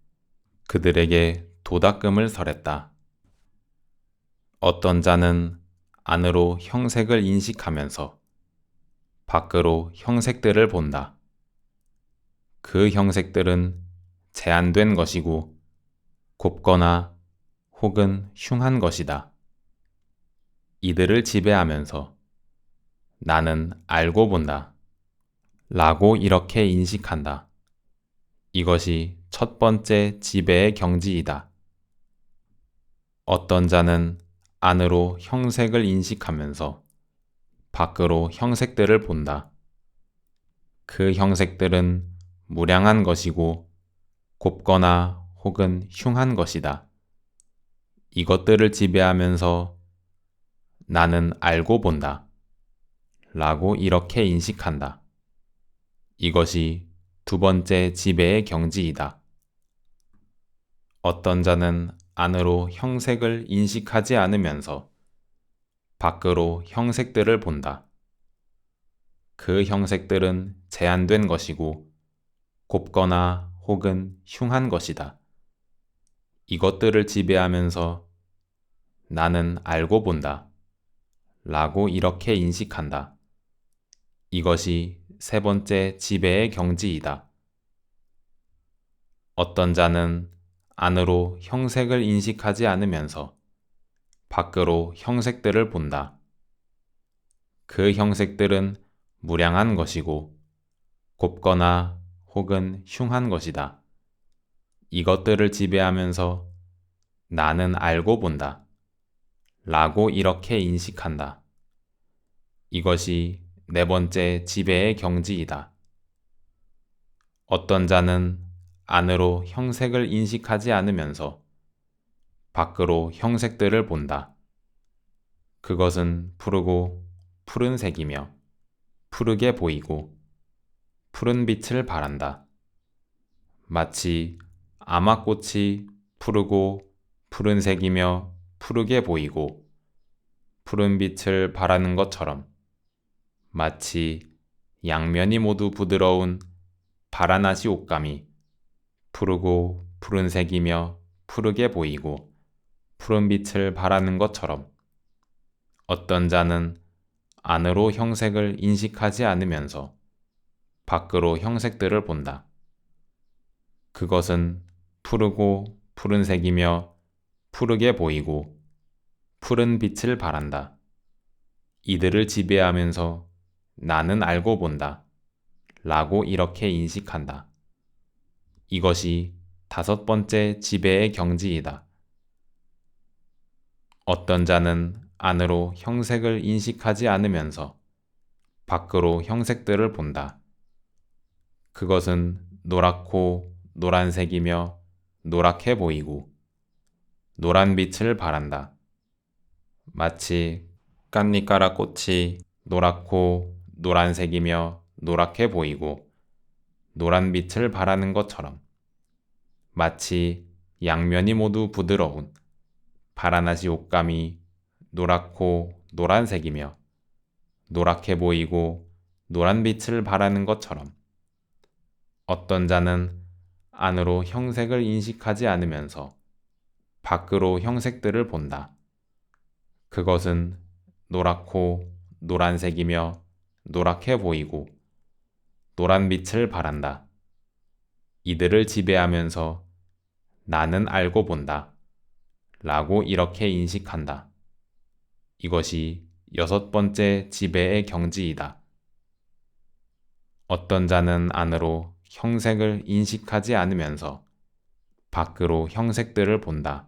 그들에게 도닦음을 설했다. 어떤 자는 안으로 형색을 인식하면서 밖으로 형색들을 본다. 그 형색들은 제한된 것이고 곱거나 혹은 흉한 것이다. 이들을 지배하면서 나는 알고 본다. 라고 이렇게 인식한다. 이것이 첫 번째 지배의 경지이다. 어떤 자는 안으로 형색을 인식하면서 밖으로 형색들을 본다. 그 형색들은 무량한 것이고 곱거나 혹은 흉한 것이다. 이것들을 지배하면서 나는 알고 본다. 라고 이렇게 인식한다. 이것이 두 번째 지배의 경지이다. 어떤 자는 안으로 형색을 인식하지 않으면서 밖으로 형색들을 본다. 그 형색들은 제한된 것이고 곱거나 혹은 흉한 것이다. 이것들을 지배하면서 나는 알고 본다. 라고 이렇게 인식한다. 이것이 세 번째 지배의 경지이다. 어떤 자는 안으로 형색을 인식하지 않으면서 밖으로 형색들을 본다. 그 형색들은 무량한 것이고 곱거나 혹은 흉한 것이다. 이것들을 지배하면서 나는 알고 본다. 라고 이렇게 인식한다. 이것이 네 번째 지배의 경지이다. 어떤 자는 안으로 형색을 인식하지 않으면서 밖으로 형색들을 본다. 그것은 푸르고 푸른색이며 푸르게 보이고 푸른 빛을 발한다. 마치 아마꽃이 푸르고 푸른색이며 푸르게 보이고 푸른 빛을 발하는 것처럼 마치 양면이 모두 부드러운 바라나시 옷감이 푸르고 푸른색이며 푸르게 보이고 푸른 빛을 발하는 것처럼 어떤 자는 안으로 형색을 인식하지 않으면서 밖으로 형색들을 본다. 그것은 푸르고 푸른색이며 푸르게 보이고 푸른 빛을 발한다. 이들을 지배하면서 나는 알고 본다. 라고 이렇게 인식한다. 이것이 다섯 번째 지배의 경지이다. 어떤 자는 안으로 형색을 인식하지 않으면서 밖으로 형색들을 본다. 그것은 노랗고 노란색이며 노랗게 보이고 노란 빛을 발한다. 마치 깐니까라 꽃이 노랗고 노란색이며 노랗게 보이고 노란 빛을 발하는 것처럼 마치 양면이 모두 부드러운 바라나시 옷감이 노랗고 노란색이며 노랗게 보이고 노란 빛을 발하는 것처럼 어떤 자는 안으로 형색을 인식하지 않으면서 밖으로 형색들을 본다. 그것은 노랗고 노란색이며 노랗게 보이고 노란 빛을 발한다. 이들을 지배하면서 나는 알고 본다. 라고 이렇게 인식한다. 이것이 여섯 번째 지배의 경지이다. 어떤 자는 안으로 형색을 인식하지 않으면서 밖으로 형색들을 본다.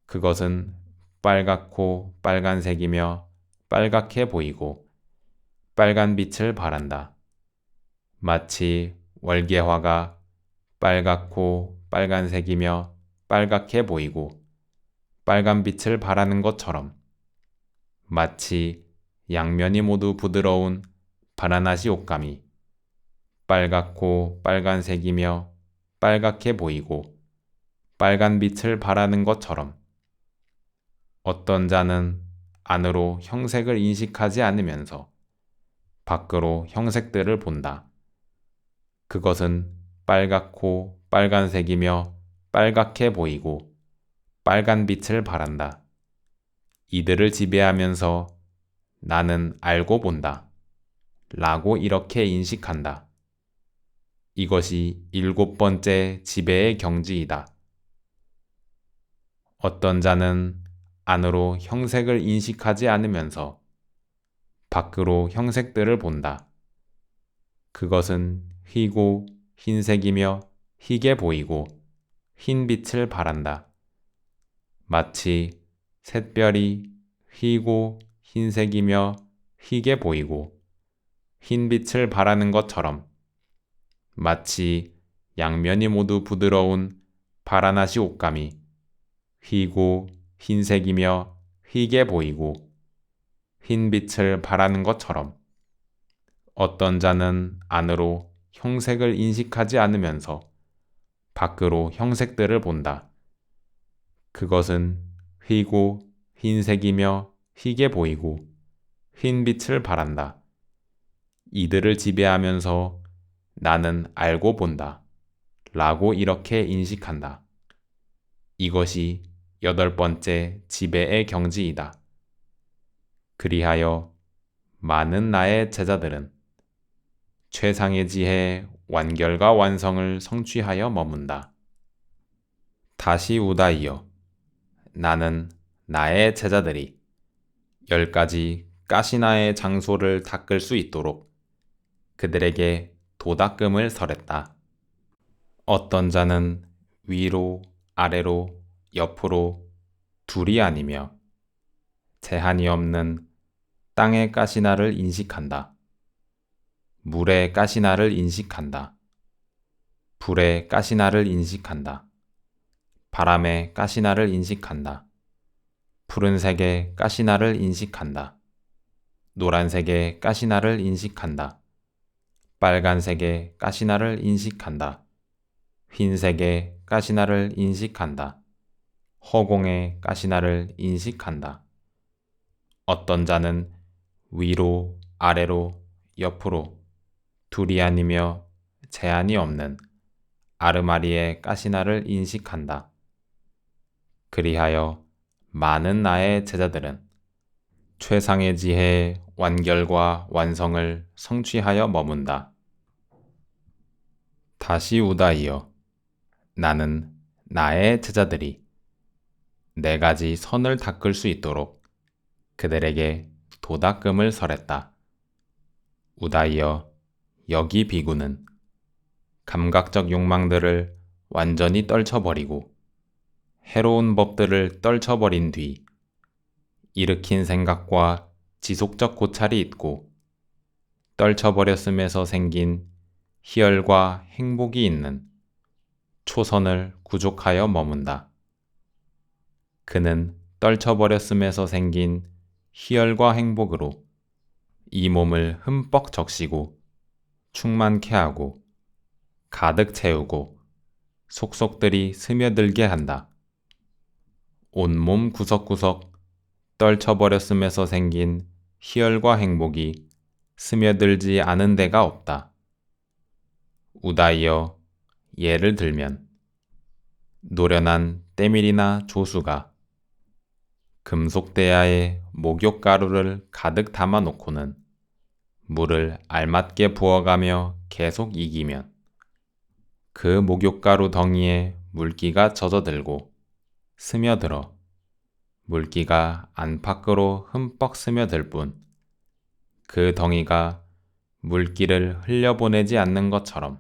그것은 빨갛고 빨간색이며 빨갛게 보이고 빨간 빛을 발한다. 마치 월계화가 빨갛고 빨간색이며 빨갛게 보이고 빨간 빛을 발하는 것처럼 마치 양면이 모두 부드러운 바나나시 옷감이 빨갛고 빨간색이며 빨갛게 보이고 빨간 빛을 발하는 것처럼 어떤 자는 안으로 형색을 인식하지 않으면서 밖으로 형색들을 본다. 그것은 빨갛고 빨간색이며 빨갛게 보이고 빨간 빛을 발한다. 이들을 지배하면서 나는 알고 본다. 라고 이렇게 인식한다. 이것이 7번째 지배의 경지이다. 어떤 자는 안으로 형색을 인식하지 않으면서 밖으로 형색들을 본다. 그것은 희고 흰색이며 희게 보이고 흰 빛을 발한다. 마치 샛별이 희고 흰색이며 희게 보이고 흰 빛을 발하는 것처럼 마치 양면이 모두 부드러운 바라나시 옷감이 희고 흰색이며 희게 보이고 흰 빛을 발하는 것처럼 어떤 자는 안으로 형색을 인식하지 않으면서 밖으로 형색들을 본다. 그것은 희고 흰색이며 희게 보이고 흰 빛을 발한다. 이들을 지배하면서 나는 알고 본다. 라고 이렇게 인식한다. 이것이 8번째 지배의 경지이다. 그리하여 많은 나의 제자들은 최상의 지혜 완결과 완성을 성취하여 머문다. 다시 우다이여, 나는 나의 제자들이 10가지 가시나의 장소를 닦을 수 있도록 그들에게 도닦음을 설했다. 어떤 자는 위로, 아래로, 옆으로 둘이 아니며 제한이 없는 땅의 가시나를 인식한다. 물의 가시나를 인식한다. 불의 가시나를 인식한다. 바람의 가시나를 인식한다. 푸른색의 가시나를 인식한다. 노란색의 가시나를 인식한다. 빨간색의 가시나를 인식한다. 흰색의 가시나를 인식한다. 허공의 가시나를 인식한다. 어떤 자는 위로, 아래로, 옆으로 둘이 아니며 제한이 없는 아르마리의 가시나를 인식한다. 그리하여 많은 나의 제자들은 최상의 지혜의 완결과 완성을 성취하여 머문다. 다시 우다이여, 나는 나의 제자들이 4가지 선을 닦을 수 있도록 그들에게 도닦음을 설했다. 우다이여, 여기 비구는 감각적 욕망들을 완전히 떨쳐버리고 해로운 법들을 떨쳐버린 뒤 일으킨 생각과 지속적 고찰이 있고 떨쳐버렸음에서 생긴 희열과 행복이 있는 초선을 구족하여 머문다. 그는 떨쳐버렸음에서 생긴 희열과 행복으로 이 몸을 흠뻑 적시고 충만케 하고 가득 채우고 속속들이 스며들게 한다. 온몸 구석구석 떨쳐버렸음에서 생긴 희열과 행복이 스며들지 않은 데가 없다. 우다이여, 예를 들면 노련한 때밀이나 조수가 금속대야에 목욕가루를 가득 담아 놓고는 물을 알맞게 부어가며 계속 익이면 그 목욕가루 덩이에 물기가 젖어들고 스며들어 물기가 안팎으로 흠뻑 스며들 뿐 그 덩이가 물기를 흘려보내지 않는 것처럼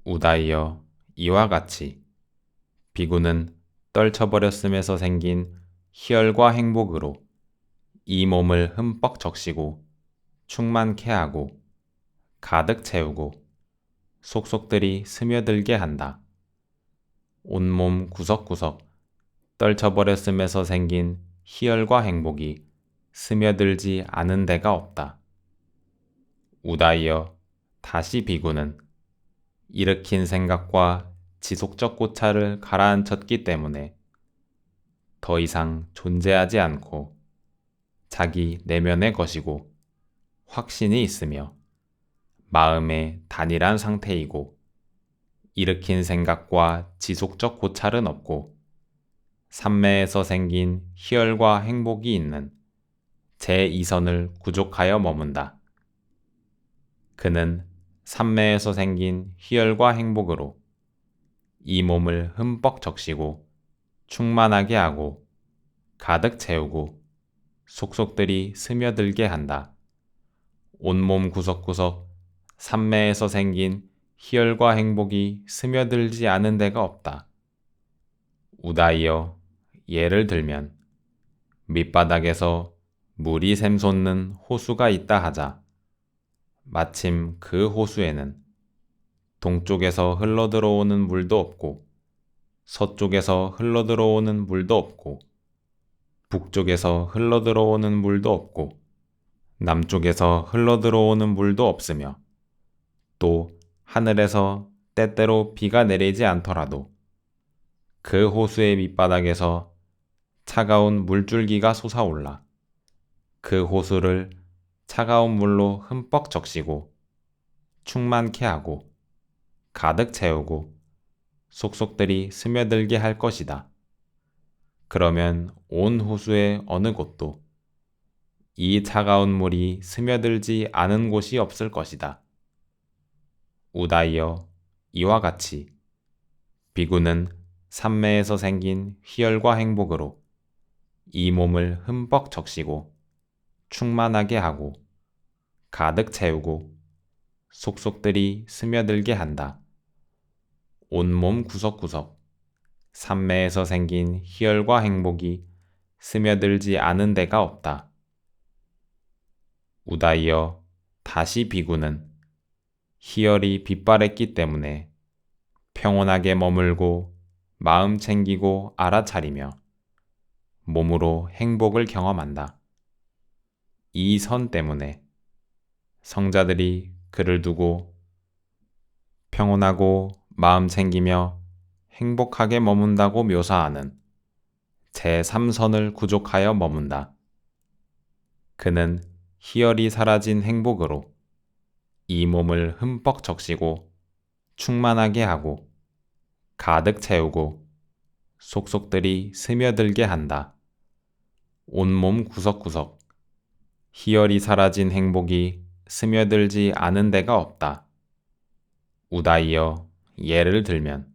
우다이여, 이와 같이 비구는 떨쳐버렸음에서 생긴 희열과 행복으로 이 몸을 흠뻑 적시고 충만케 하고 가득 채우고 속속들이 스며들게 한다. 온몸 구석구석 떨쳐버렸음에서 생긴 희열과 행복이 스며들지 않은 데가 없다. 우다이어 다시 비구는 일으킨 생각과 지속적 고찰을 가라앉혔기 때문에 더 이상 존재하지 않고 자기 내면의 것이고 확신이 있으며 마음의 단일한 상태이고 일으킨 생각과 지속적 고찰은 없고 삼매에서 생긴 희열과 행복이 있는 제2선을 구족하여 머문다. 그는 삼매에서 생긴 희열과 행복으로 이 몸을 흠뻑 적시고 충만하게 하고 가득 채우고 속속들이 스며들게 한다. 온몸 구석구석 삼매에서 생긴 희열과 행복이 스며들지 않은 데가 없다. 우다이어 예를 들면 밑바닥에서 물이 샘솟는 호수가 있다 하자. 마침 그 호수에는 동쪽에서 흘러들어오는 물도 없고 서쪽에서 흘러들어오는 물도 없고 북쪽에서 흘러들어오는 물도 없고 남쪽에서 흘러들어오는 물도 없으며 또 하늘에서 때때로 비가 내리지 않더라도 그 호수의 밑바닥에서 차가운 물줄기가 솟아올라 그 호수를 차가운 물로 흠뻑 적시고 충만케 하고 가득 채우고 속속들이 스며들게 할 것이다. 그러면 온 호수의 어느 곳도 이 차가운 물이 스며들지 않은 곳이 없을 것이다. 우다이어 이와 같이 비구는 삼매에서 생긴 희열과 행복으로 이 몸을 흠뻑 적시고 충만하게 하고 가득 채우고 속속들이 스며들게 한다. 온몸 구석구석 삼매에서 생긴 희열과 행복이 스며들지 않은 데가 없다. 우다이어 다시 비구는 희열이 빛발했기 때문에 평온하게 머물고 마음 챙기고 알아차리며 몸으로 행복을 경험한다. 이 선 때문에 성자들이 그를 두고 평온하고 마음 챙기며 행복하게 머문다고 묘사하는 제3선을 구족하여 머문다. 그는 희열이 사라진 행복으로 이 몸을 흠뻑 적시고 충만하게 하고 가득 채우고 속속들이 스며들게 한다. 온몸 구석구석 희열이 사라진 행복이 스며들지 않은 데가 없다. 우다이어 예를 들면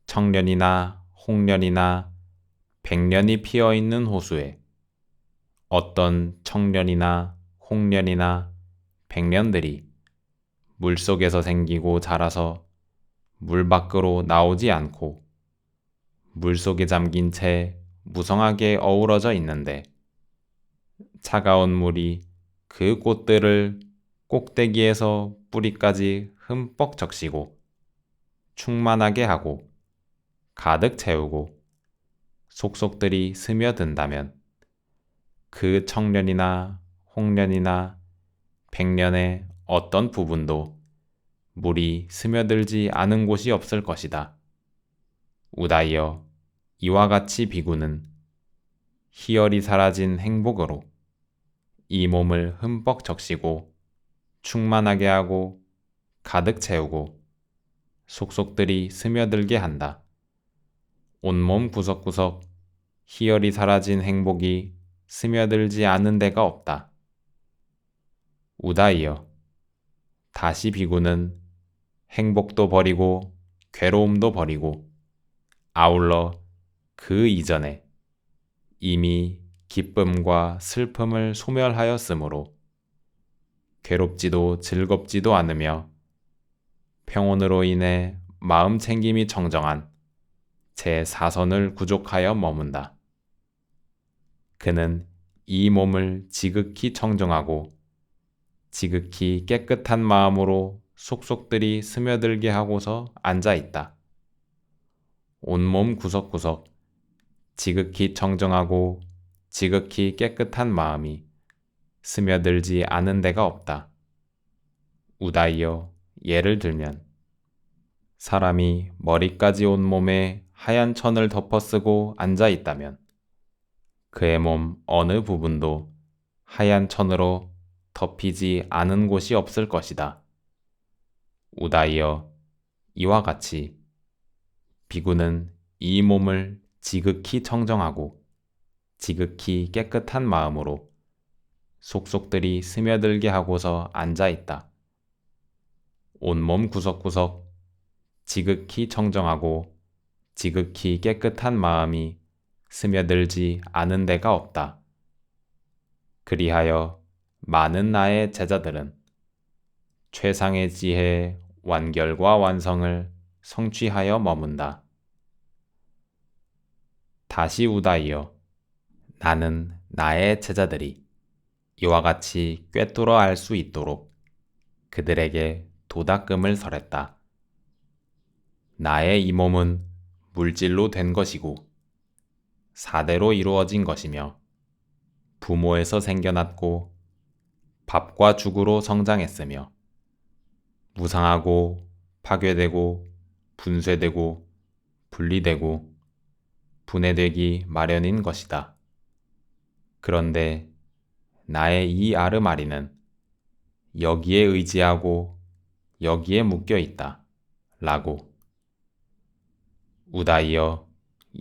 청년이나 홍련이나 백년이 피어있는 호수에 어떤 청년이나 홍련이나 백년들이 물속에서 생기고 자라서 물 밖으로 나오지 않고 물속에 잠긴 채 무성하게 어우러져 있는데 차가운 물이 그 꽃들을 꼭대기에서 뿌리까지 흠뻑 적시고 충만하게 하고 가득 채우고 속속들이 스며든다면 그 청년이나 홍련이나 백년의 어떤 부분도 물이 스며들지 않은 곳이 없을 것이다. 우다이어 이와 같이 비구는 희열이 사라진 행복으로 이 몸을 흠뻑 적시고 충만하게 하고 가득 채우고 속속들이 스며들게 한다. 온몸 구석구석 희열이 사라진 행복이 스며들지 않은 데가 없다. 우다이어 다시 비구는 행복도 버리고 괴로움도 버리고 아울러 그 이전에 이미 기쁨과 슬픔을 소멸하였으므로 괴롭지도 즐겁지도 않으며 평온으로 인해 마음 챙김이 청정한 제4선을 구족하여 머문다. 그는 이 몸을 지극히 청정하고 지극히 깨끗한 마음으로 속속들이 스며들게 하고서 앉아 있다. 온몸 구석구석 지극히 청정하고 지극히 깨끗한 마음이 스며들지 않은 데가 없다. 우다이여, 예를 들면 사람이 머리까지 온몸에 하얀 천을 덮어쓰고 앉아 있다면 그의 몸 어느 부분도 하얀 천으로 덮이지 않은 곳이 없을 것이다. 우다이여, 이와 같이 비구는 이 몸을 지극히 청정하고 지극히 깨끗한 마음으로 속속들이 스며들게 하고서 앉아 있다. 온몸 구석구석 지극히 청정하고 지극히 깨끗한 마음이 스며들지 않은 데가 없다. 그리하여 많은 나의 제자들은 최상의 지혜의 완결과 완성을 성취하여 머문다. 다시 우다이여, 나는 나의 제자들이 이와 같이 꿰뚫어 알 수 있도록 그들에게 도닦음을 설했다. 나의 이 몸은 물질로 된 것이고 사대로 이루어진 것이며 부모에서 생겨났고 밥과 죽으로 성장했으며 무상하고 파괴되고 분쇄되고 분리되고 분해되기 마련인 것이다. 그런데 나의 이 아르마리는 여기에 의지하고 여기에 묶여 있다. 라고. 우다이여,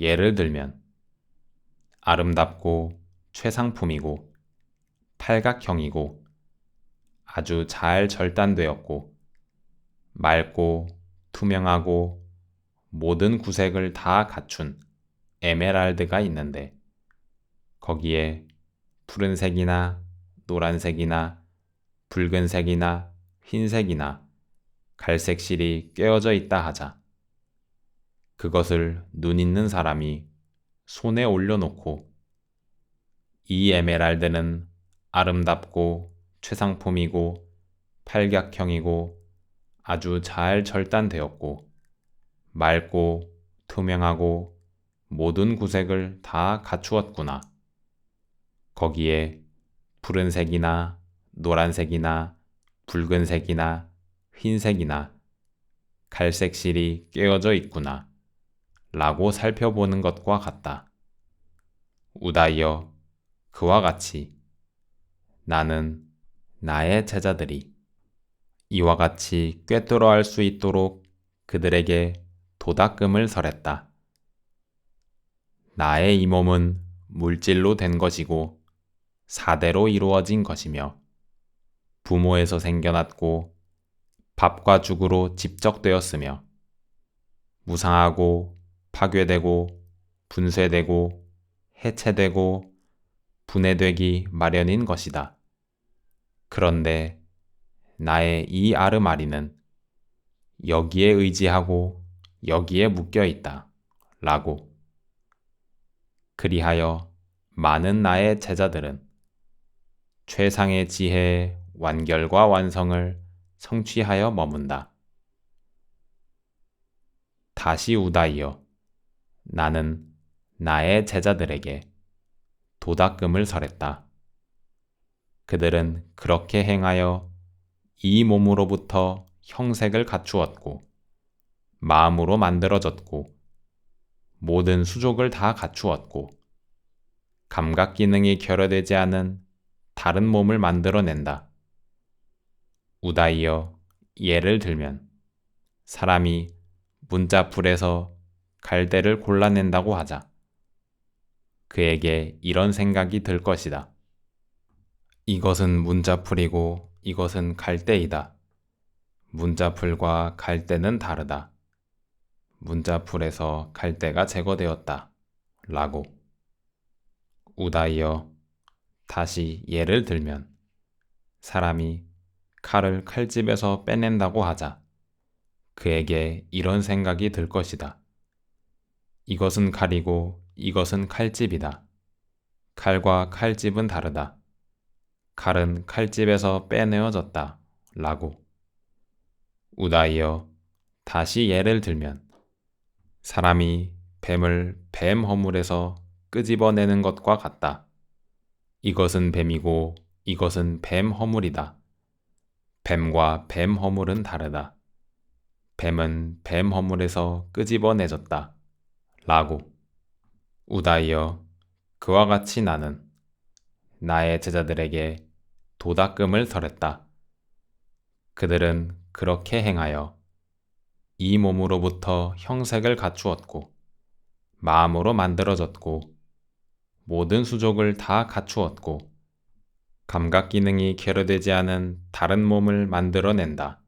예를 들면 아름답고 최상품이고 팔각형이고 아주 잘 절단되었고 맑고 투명하고 모든 구색을 다 갖춘 에메랄드가 있는데 거기에 푸른색이나 노란색이나 붉은색이나 흰색이나 갈색 실이 꿰어져 있다 하자. 그것을 눈 있는 사람이 손에 올려놓고 이 에메랄드는 아름답고 최상품이고 팔각형이고 아주 잘 절단되었고 맑고 투명하고 모든 구색을 다 갖추었구나. 거기에 푸른색이나 노란색이나 붉은색이나 흰색이나 갈색 실이 꿰어져 있구나. 라고 살펴보는 것과 같다. 우다이여, 그와 같이 나는 나의 제자들이 이와 같이 꿰뚫어 알 수 있도록 그들에게 도닦음을 설했다. 나의 이 몸은 물질로 된 것이고 사대로 이루어진 것이며 부모에서 생겨났고 밥과 죽으로 집적되었으며 무상하고 파괴되고 분쇄되고 해체되고 분해되기 마련인 것이다. 그런데 나의 이 아르마리는 여기에 의지하고 여기에 묶여 있다. 라고. 그리하여 많은 나의 제자들은 최상의 지혜의 완결과 완성을 성취하여 머문다. 다시 우다이여, 나는 나의 제자들에게 도닦음을 설했다. 그들은 그렇게 행하여 이 몸으로부터 형색을 갖추었고 마음으로 만들어졌고 모든 수족을 다 갖추었고 감각 기능이 결여되지 않은 다른 몸을 만들어낸다. 우다이여, 예를 들면 사람이 문자풀에서 갈대를 골라낸다고 하자. 그에게 이런 생각이 들 것이다. 이것은 문자풀이고 이것은 갈대이다. 문자풀과 갈대는 다르다. 문자풀에서 갈대가 제거되었다. 라고. 우다이여, 다시 예를 들면 사람이 칼을 칼집에서 빼낸다고 하자. 그에게 이런 생각이 들 것이다. 이것은 칼이고 이것은 칼집이다. 칼과 칼집은 다르다. 칼은 칼집에서 빼내어졌다. 라고. 우다이여, 다시 예를 들면 사람이 뱀을 뱀 허물에서 끄집어내는 것과 같다. 이것은 뱀이고 이것은 뱀 허물이다. 뱀과 뱀 허물은 다르다. 뱀은 뱀 허물에서 끄집어내졌다. 라고. 우다이여, 그와 같이 나는 나의 제자들에게 도닦음을 설했다. 그들은 그렇게 행하여 이 몸으로부터 형색을 갖추었고 마음으로 만들어졌고 모든 수족을 다 갖추었고 감각 기능이 결여되지 않은 다른 몸을 만들어낸다.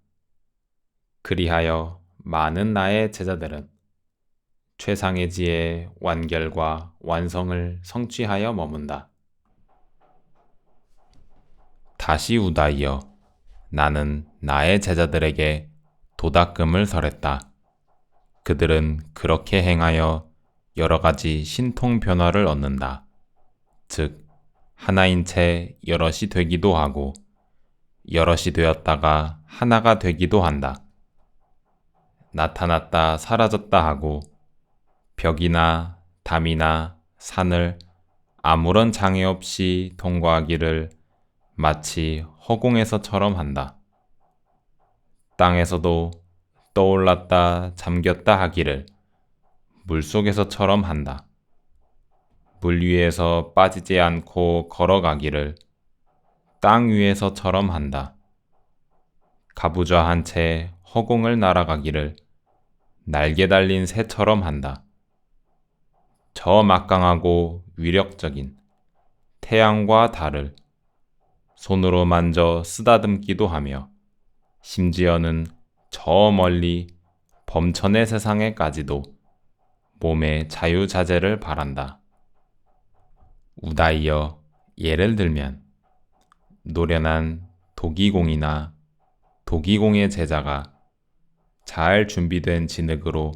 그리하여 많은 나의 제자들은 최상의 지혜의 완결과 완성을 성취하여 머문다. 다시 우다이여, 나는 나의 제자들에게 도닦음을 설했다. 그들은 그렇게 행하여 여러 가지 신통 변화를 얻는다. 즉, 하나인 채 여럿이 되기도 하고, 여럿이 되었다가 하나가 되기도 한다. 나타났다 사라졌다 하고, 벽이나 담이나 산을 아무런 장애 없이 통과하기를 마치 허공에서처럼 한다. 땅에서도 떠올랐다 잠겼다 하기를 물속에서처럼 한다. 물 위에서 빠지지 않고 걸어가기를 땅 위에서처럼 한다. 가부좌한 채 허공을 날아가기를 날개 달린 새처럼 한다. 저 막강하고 위력적인 태양과 달을 손으로 만져 쓰다듬기도 하며 심지어는 저 멀리 범천의 세상에까지도 몸의 자유자재를 바란다. 우다이여, 예를 들면 노련한 도기공이나 도기공의 제자가 잘 준비된 진흙으로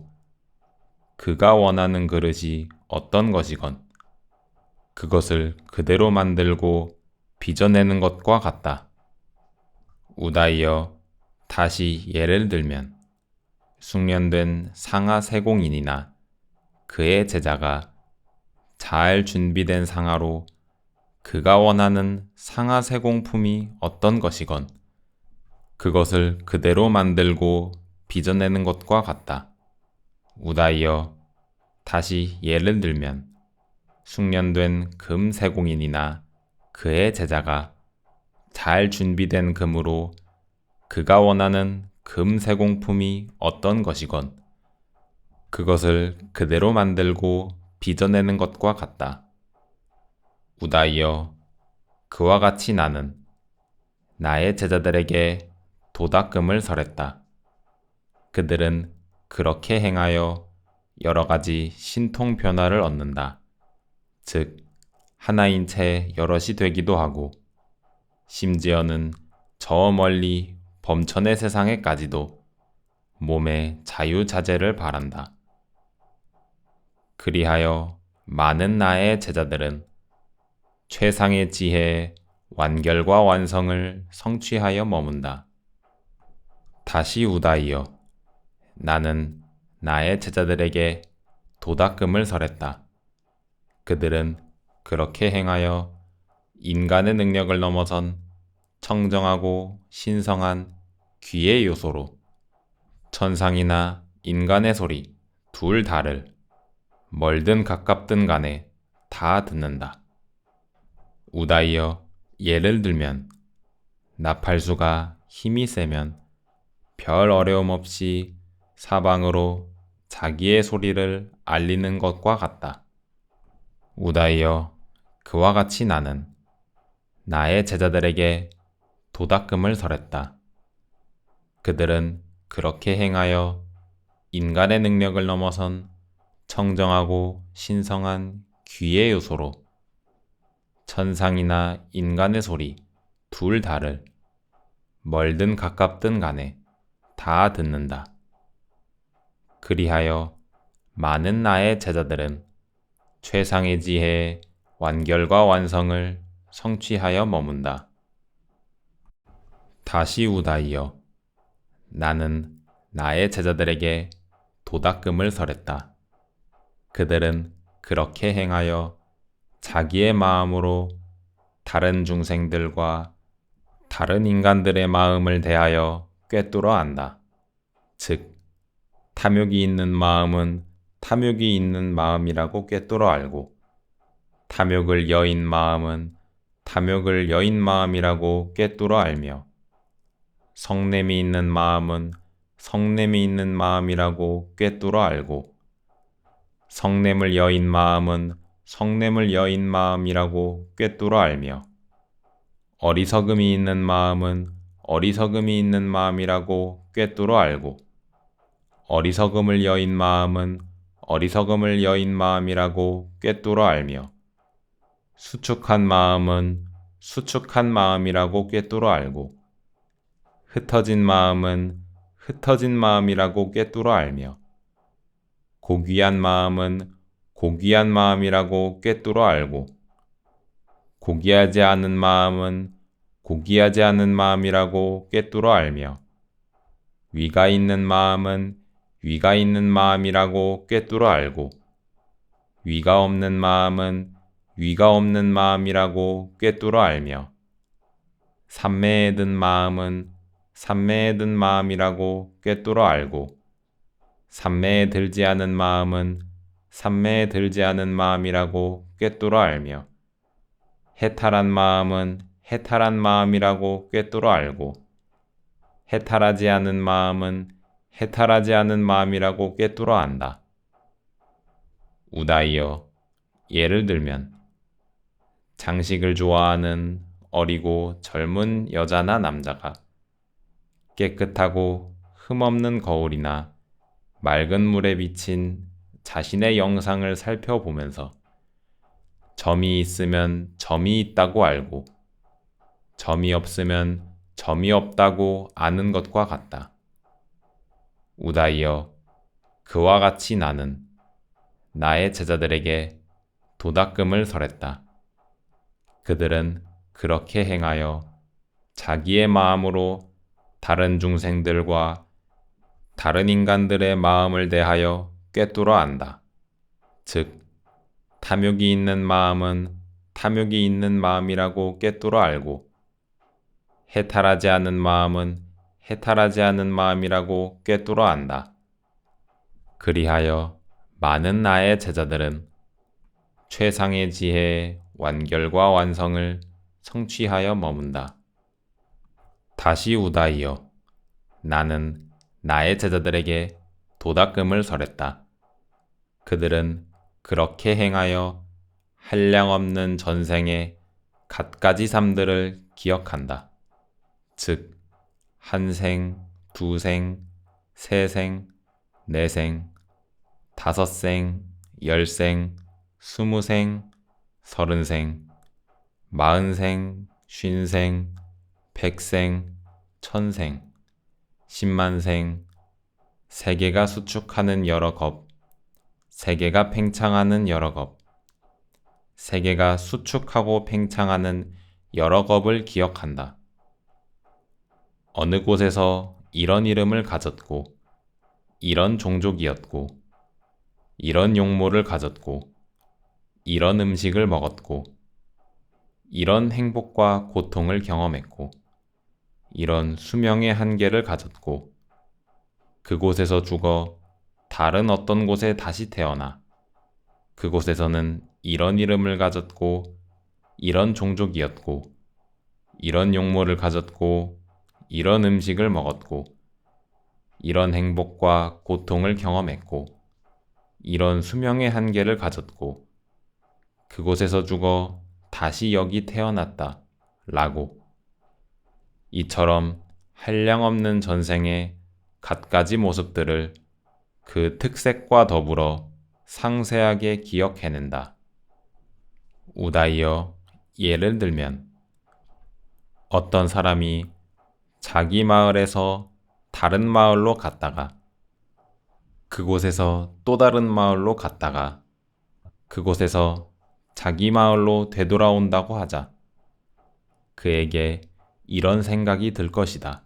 그가 원하는 그릇이 어떤 것이건 그것을 그대로 만들고 빚어내는 것과 같다. 우다이여, 다시 예를 들면 숙련된 상하 세공인이나 그의 제자가 잘 준비된 상하로 그가 원하는 상하 세공품이 어떤 것이건 그것을 그대로 만들고 빚어내는 것과 같다. 우다이여, 다시 예를 들면 숙련된 금 세공인이나 그의 제자가 잘 준비된 금으로 그가 원하는 금 세공품이 어떤 것이건 그것을 그대로 만들고 빚어내는 것과 같다. 우다이여, 그와 같이 나는 나의 제자들에게 도닦음을 설했다. 그들은 그렇게 행하여 여러 가지 신통 변화를 얻는다. 즉, 하나인 채 여럿이 되기도 하고, 심지어는 저 멀리 범천의 세상에까지도 몸의 자유자재를 바란다. 그리하여 많은 나의 제자들은 최상의 지혜의 완결과 완성을 성취하여 머문다. 다시 우다이여, 나는 나의 제자들에게 도닦음을 설했다. 그들은 그렇게 행하여 인간의 능력을 넘어선 청정하고 신성한 귀의 요소로 천상이나 인간의 소리 둘 다를 멀든 가깝든 간에 다 듣는다. 우다이여, 예를 들면 나팔수가 힘이 세면 별 어려움 없이 사방으로 자기의 소리를 알리는 것과 같다. 우다이여, 그와 같이 나는 나의 제자들에게 도닦음을 설했다. 그들은 그렇게 행하여 인간의 능력을 넘어선 청정하고 신성한 귀의 요소로 천상이나 인간의 소리 둘 다를 멀든 가깝든 간에 다 듣는다. 그리하여 많은 나의 제자들은 최상의 지혜의 완결과 완성을 성취하여 머문다. 다시 우다이여, 나는 나의 제자들에게 도닦음을 설했다. 그들은 그렇게 행하여 자기의 마음으로 다른 중생들과 다른 인간들의 마음을 대하여 꿰뚫어 안다. 즉, 탐욕이 있는 마음은 탐욕이 있는 마음이라고 꿰뚫어 알고, 탐욕을 여인 마음은 탐욕을 여인 마음이라고 꿰뚫어 알며, 성냄이 있는 마음은 성냄이 있는 마음이라고 꿰뚫어 알고, 성냄을 여인 마음은 성냄을 여인 마음이라고 꿰뚫어 알며, 어리석음이 있는 마음은 어리석음이 있는 마음이라고 꿰뚫어 알고, 어리석음을 여인 마음은 어리석음을 여인 마음이라고 꿰뚫어 알며, 수축한 마음은 수축한 마음이라고 꿰뚫어 알고, 흩어진 마음은 흩어진 마음이라고 꿰뚫어 알며, 고귀한 마음은 고귀한 마음이라고 꿰뚫어 알고, 고귀하지 않은 마음은 고귀하지 않은 마음이라고 꿰뚫어 알며, 위가 있는 마음은 위가 있는 마음이라고 꿰뚫어 알고, 위가 없는 마음은 위가 없는 마음이라고 꿰뚫어 알며, 삼매에 든 마음은 삼매에 든 마음이라고 꿰뚫어 알고, 삼매에 들지 않은 마음은 삼매에 들지 않은 마음이라고 꿰뚫어 알며, 해탈한 마음은 해탈한 마음이라고 꿰뚫어 알고, 해탈하지 않은 마음은 해탈하지 않은 마음이라고 꿰뚫어 안다. 우다이여, 예를 들면 장식을 좋아하는 어리고 젊은 여자나 남자가 깨끗하고 흠없는 거울이나 맑은 물에 비친 자신의 영상을 살펴보면서 점이 있으면 점이 있다고 알고, 점이 없으면 점이 없다고 아는 것과 같다. 우다이여, 그와 같이 나는 나의 제자들에게 도닦음을 설했다. 그들은 그렇게 행하여 자기의 마음으로 다른 중생들과 다른 인간들의 마음을 대하여 꿰뚫어 안다. 즉, 탐욕이 있는 마음은 탐욕이 있는 마음이라고 꿰뚫어 알고, 해탈하지 않은 마음은 해탈하지 않은 마음이라고 꿰뚫어 안다. 그리하여 많은 나의 제자들은 최상의 지혜의 완결과 완성을 성취하여 머문다. 다시 우다이여, 나는 나의 제자들에게 도닦음을 설했다. 그들은 그렇게 행하여 한량없는 전생의 갖가지 삶들을 기억한다. 즉, 한 생, 두 생, 세 생, 네 생, 다섯 생, 열 생, 스무 생, 서른 생, 마흔 생, 쉰 생, 백 생, 천 생, 십만 생, 세계가 수축하는 여러 겁, 세계가 팽창하는 여러 겁, 세계가 수축하고 팽창하는 여러 겁을 기억한다. 어느 곳에서 이런 이름을 가졌고, 이런 종족이었고, 이런 용모를 가졌고, 이런 음식을 먹었고, 이런 행복과 고통을 경험했고, 이런 수명의 한계를 가졌고, 그곳에서 죽어 다른 어떤 곳에 다시 태어나 그곳에서는 이런 이름을 가졌고, 이런 종족이었고, 이런 용모를 가졌고, 이런 음식을 먹었고, 이런 행복과 고통을 경험했고, 이런 수명의 한계를 가졌고, 그곳에서 죽어 다시 여기 태어났다 라고, 이처럼 한량없는 전생의 갖가지 모습들을 그 특색과 더불어 상세하게 기억해낸다. 우다이여, 예를 들면 어떤 사람이 자기 마을에서 다른 마을로 갔다가, 그곳에서 또 다른 마을로 갔다가, 그곳에서 자기 마을로 되돌아온다고 하자. 그에게 이런 생각이 들 것이다.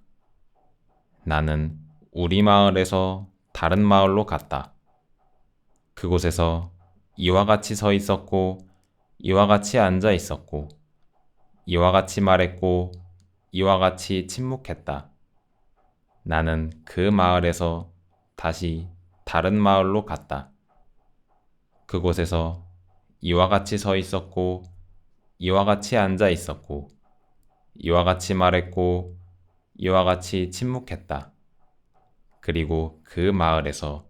나는 우리 마을에서 다른 마을로 갔다. 그곳에서 이와 같이 서 있었고, 이와 같이 앉아 있었고, 이와 같이 말했고 이와 같이 침묵했다. 나는 그 마을에서 다시 다른 마을로 갔다. 그곳에서 이와 같이 서 있었고 이와 같이 앉아 있었고 이와 같이 말했고 이와 같이 침묵했다. 그리고 그 마을에서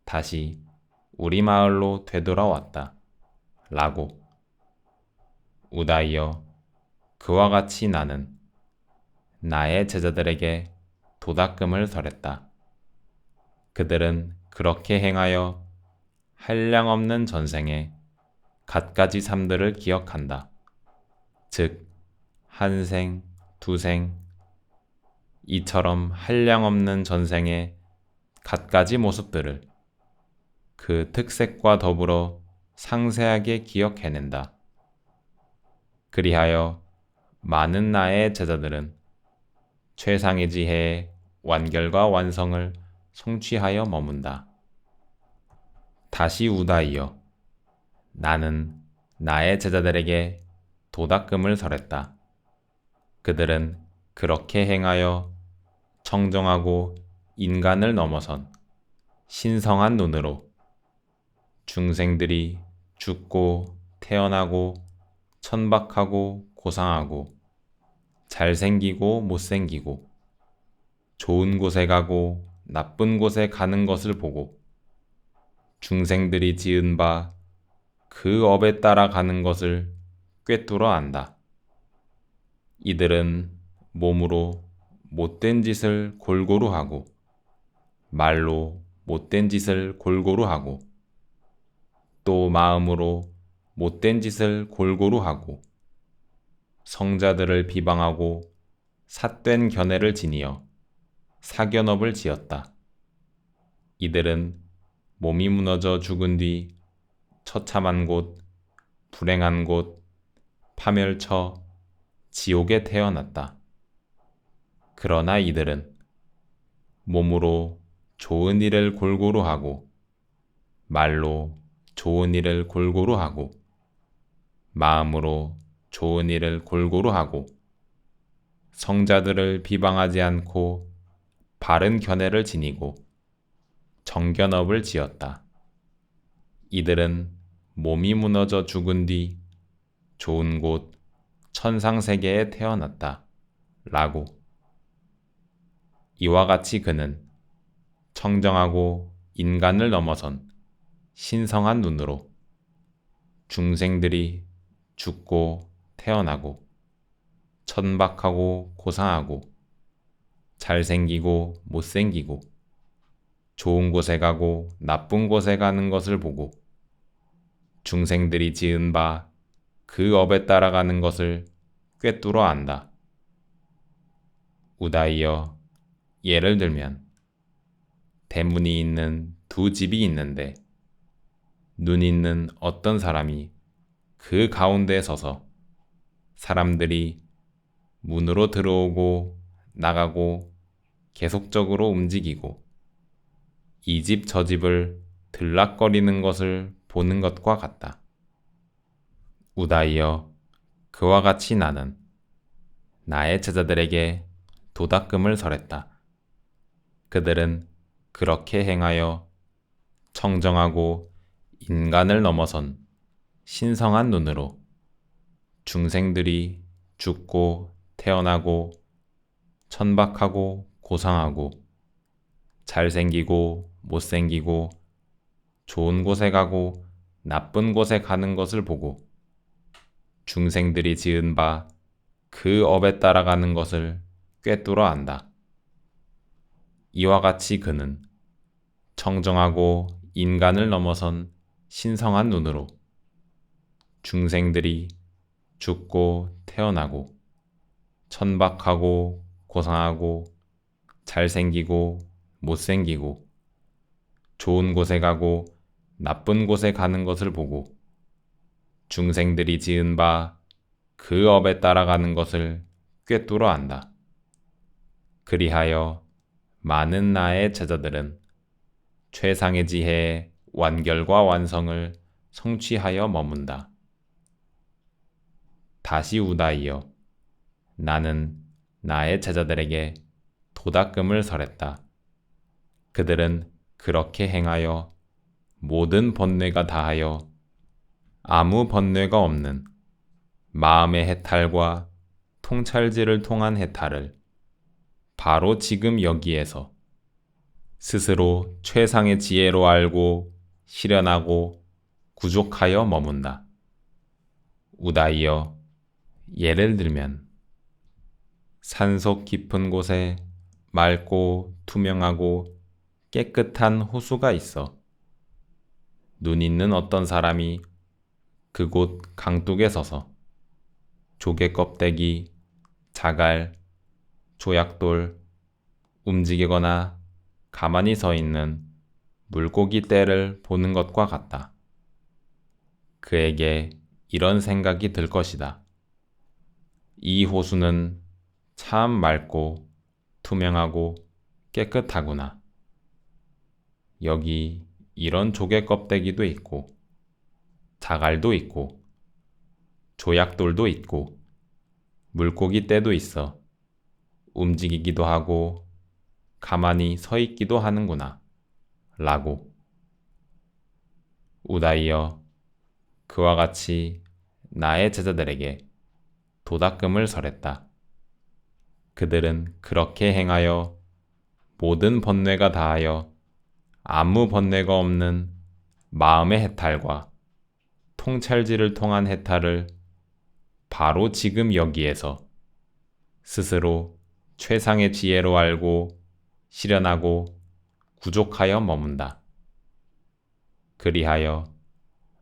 다시 우리 마을로 되돌아왔다. 라고. 우다이여, 그와 같이 나는 나의 제자들에게 도닥금을 설했다. 그들은 그렇게 행하여 한량없는 전생에 갖가지 삶들을 기억한다. 즉, 한 생, 두 생, 이처럼 한량없는 전생의 갖가지 모습들을 그 특색과 더불어 상세하게 기억해낸다. 그리하여 많은 나의 제자들은 최상의 지혜의 완결과 완성을 성취하여 머문다. 다시 우다이여, 나는 나의 제자들에게 도닥금을 설했다. 그들은 그렇게 행하여 청정하고 인간을 넘어선 신성한 눈으로 중생들이 죽고 태어나고 천박하고 고상하고 잘생기고 못생기고 좋은 곳에 가고 나쁜 곳에 가는 것을 보고 중생들이 지은 바 그 업에 따라 가는 것을 꿰뚫어 안다. 이들은 몸으로 못된 짓을 골고루 하고 말로 못된 짓을 골고루 하고 또 마음으로 못된 짓을 골고루 하고 성자들을 비방하고 삿된 견해를 지니어 사견업을 지었다. 이들은 몸이 무너져 죽은 뒤 처참한 곳, 불행한 곳, 파멸처, 지옥에 태어났다. 그러나 이들은 몸으로 좋은 일을 골고루 하고 말로 좋은 일을 골고루 하고 마음으로 좋은 일을 골고루 하고 성자들을 비방하지 않고 바른 견해를 지니고 정견업을 지었다. 이들은 몸이 무너져 죽은 뒤 좋은 곳 천상세계에 태어났다. 라고. 이와 같이 그는 청정하고 인간을 넘어선 신성한 눈으로 중생들이 죽고 태어나고 천박하고 고상하고 잘생기고 못생기고 좋은 곳에 가고 나쁜 곳에 가는 것을 보고 중생들이 지은 바 그 업에 따라가는 것을 꿰뚫어 안다. 우다이여, 예를 들면 대문이 있는 두 집이 있는데 눈 있는 어떤 사람이 그 가운데에 서서 사람들이 문으로 들어오고 나가고 계속적으로 움직이고 이 집 저 집을 들락거리는 것을 보는 것과 같다. 우다이여, 그와 같이 나는 나의 제자들에게 도닥금을 설했다. 그들은 그렇게 행하여 청정하고 인간을 넘어선 신성한 눈으로 중생들이 죽고 태어나고 천박하고 고상하고 잘생기고 못생기고 좋은 곳에 가고 나쁜 곳에 가는 것을 보고 중생들이 지은 바 그 업에 따라가는 것을 꿰뚫어 안다. 이와 같이 그는 청정하고 인간을 넘어선 신성한 눈으로 중생들이 죽고 태어나고 천박하고 고상하고 잘생기고 못생기고 좋은 곳에 가고 나쁜 곳에 가는 것을 보고 중생들이 지은 바 그 업에 따라가는 것을 꿰뚫어 안다. 그리하여 많은 나의 제자들은 최상의 지혜의 완결과 완성을 성취하여 머문다. 다시 우다이여, 나는 나의 제자들에게 도닦음을 설했다. 그들은 그렇게 행하여 모든 번뇌가 다하여 아무 번뇌가 없는 마음의 해탈과 통찰지를 통한 해탈을 바로 지금 여기에서 스스로 최상의 지혜로 알고 실현하고 구족하여 머문다. 우다이여, 예를 들면 산속 깊은 곳에 맑고 투명하고 깨끗한 호수가 있어. 눈 있는 어떤 사람이 그곳 강둑에 서서 조개 껍데기, 자갈, 조약돌, 움직이거나 가만히 서 있는 물고기 떼를 보는 것과 같다. 그에게 이런 생각이 들 것이다. 이 호수는 참 맑고 투명하고 깨끗하구나. 여기 이런 조개 껍데기도 있고, 자갈도 있고, 조약돌도 있고, 물고기 떼도 있어. 움직이기도 하고, 가만히 서 있기도 하는구나. 라고. 우다이여, 그와 같이 나의 제자들에게 도닦음을 설했다. 그들은 그렇게 행하여 모든 번뇌가 다하여 아무 번뇌가 없는 마음의 해탈과 통찰지를 통한 해탈을 바로 지금 여기에서 스스로 최상의 지혜로 알고 실현하고 구족하여 머문다. 그리하여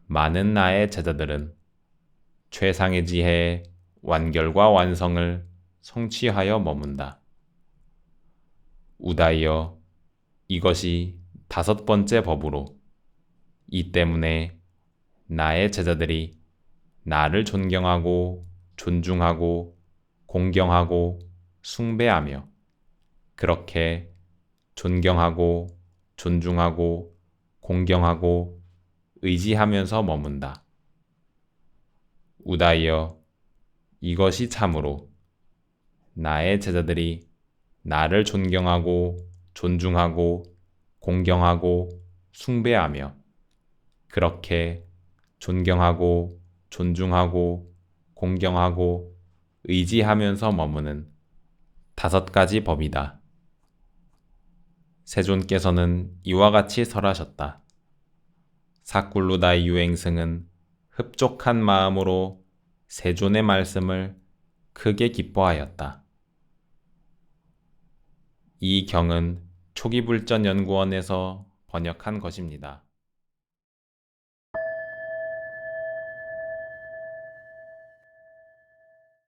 많은 나의 제자들은 최상의 지혜의 완결과 완성을 성취하여 머문다. 우다이여, 이것이 5번째 법으로 이 때문에 나의 제자들이 나를 존경하고 존중하고 공경하고 숭배하며 그렇게 존경하고 존중하고 공경하고 의지하면서 머문다. 우다이여, 이것이 참으로 나의 제자들이 나를 존경하고 존중하고 공경하고 숭배하며 그렇게 존경하고 존중하고 공경하고 의지하면서 머무는 5가지 법이다. 세존께서는 이와 같이 설하셨다. 사꿀루다이 유행승은 흡족한 마음으로 세존의 말씀을 크게 기뻐하였다. 이 경은 초기불전연구원에서 번역한 것입니다.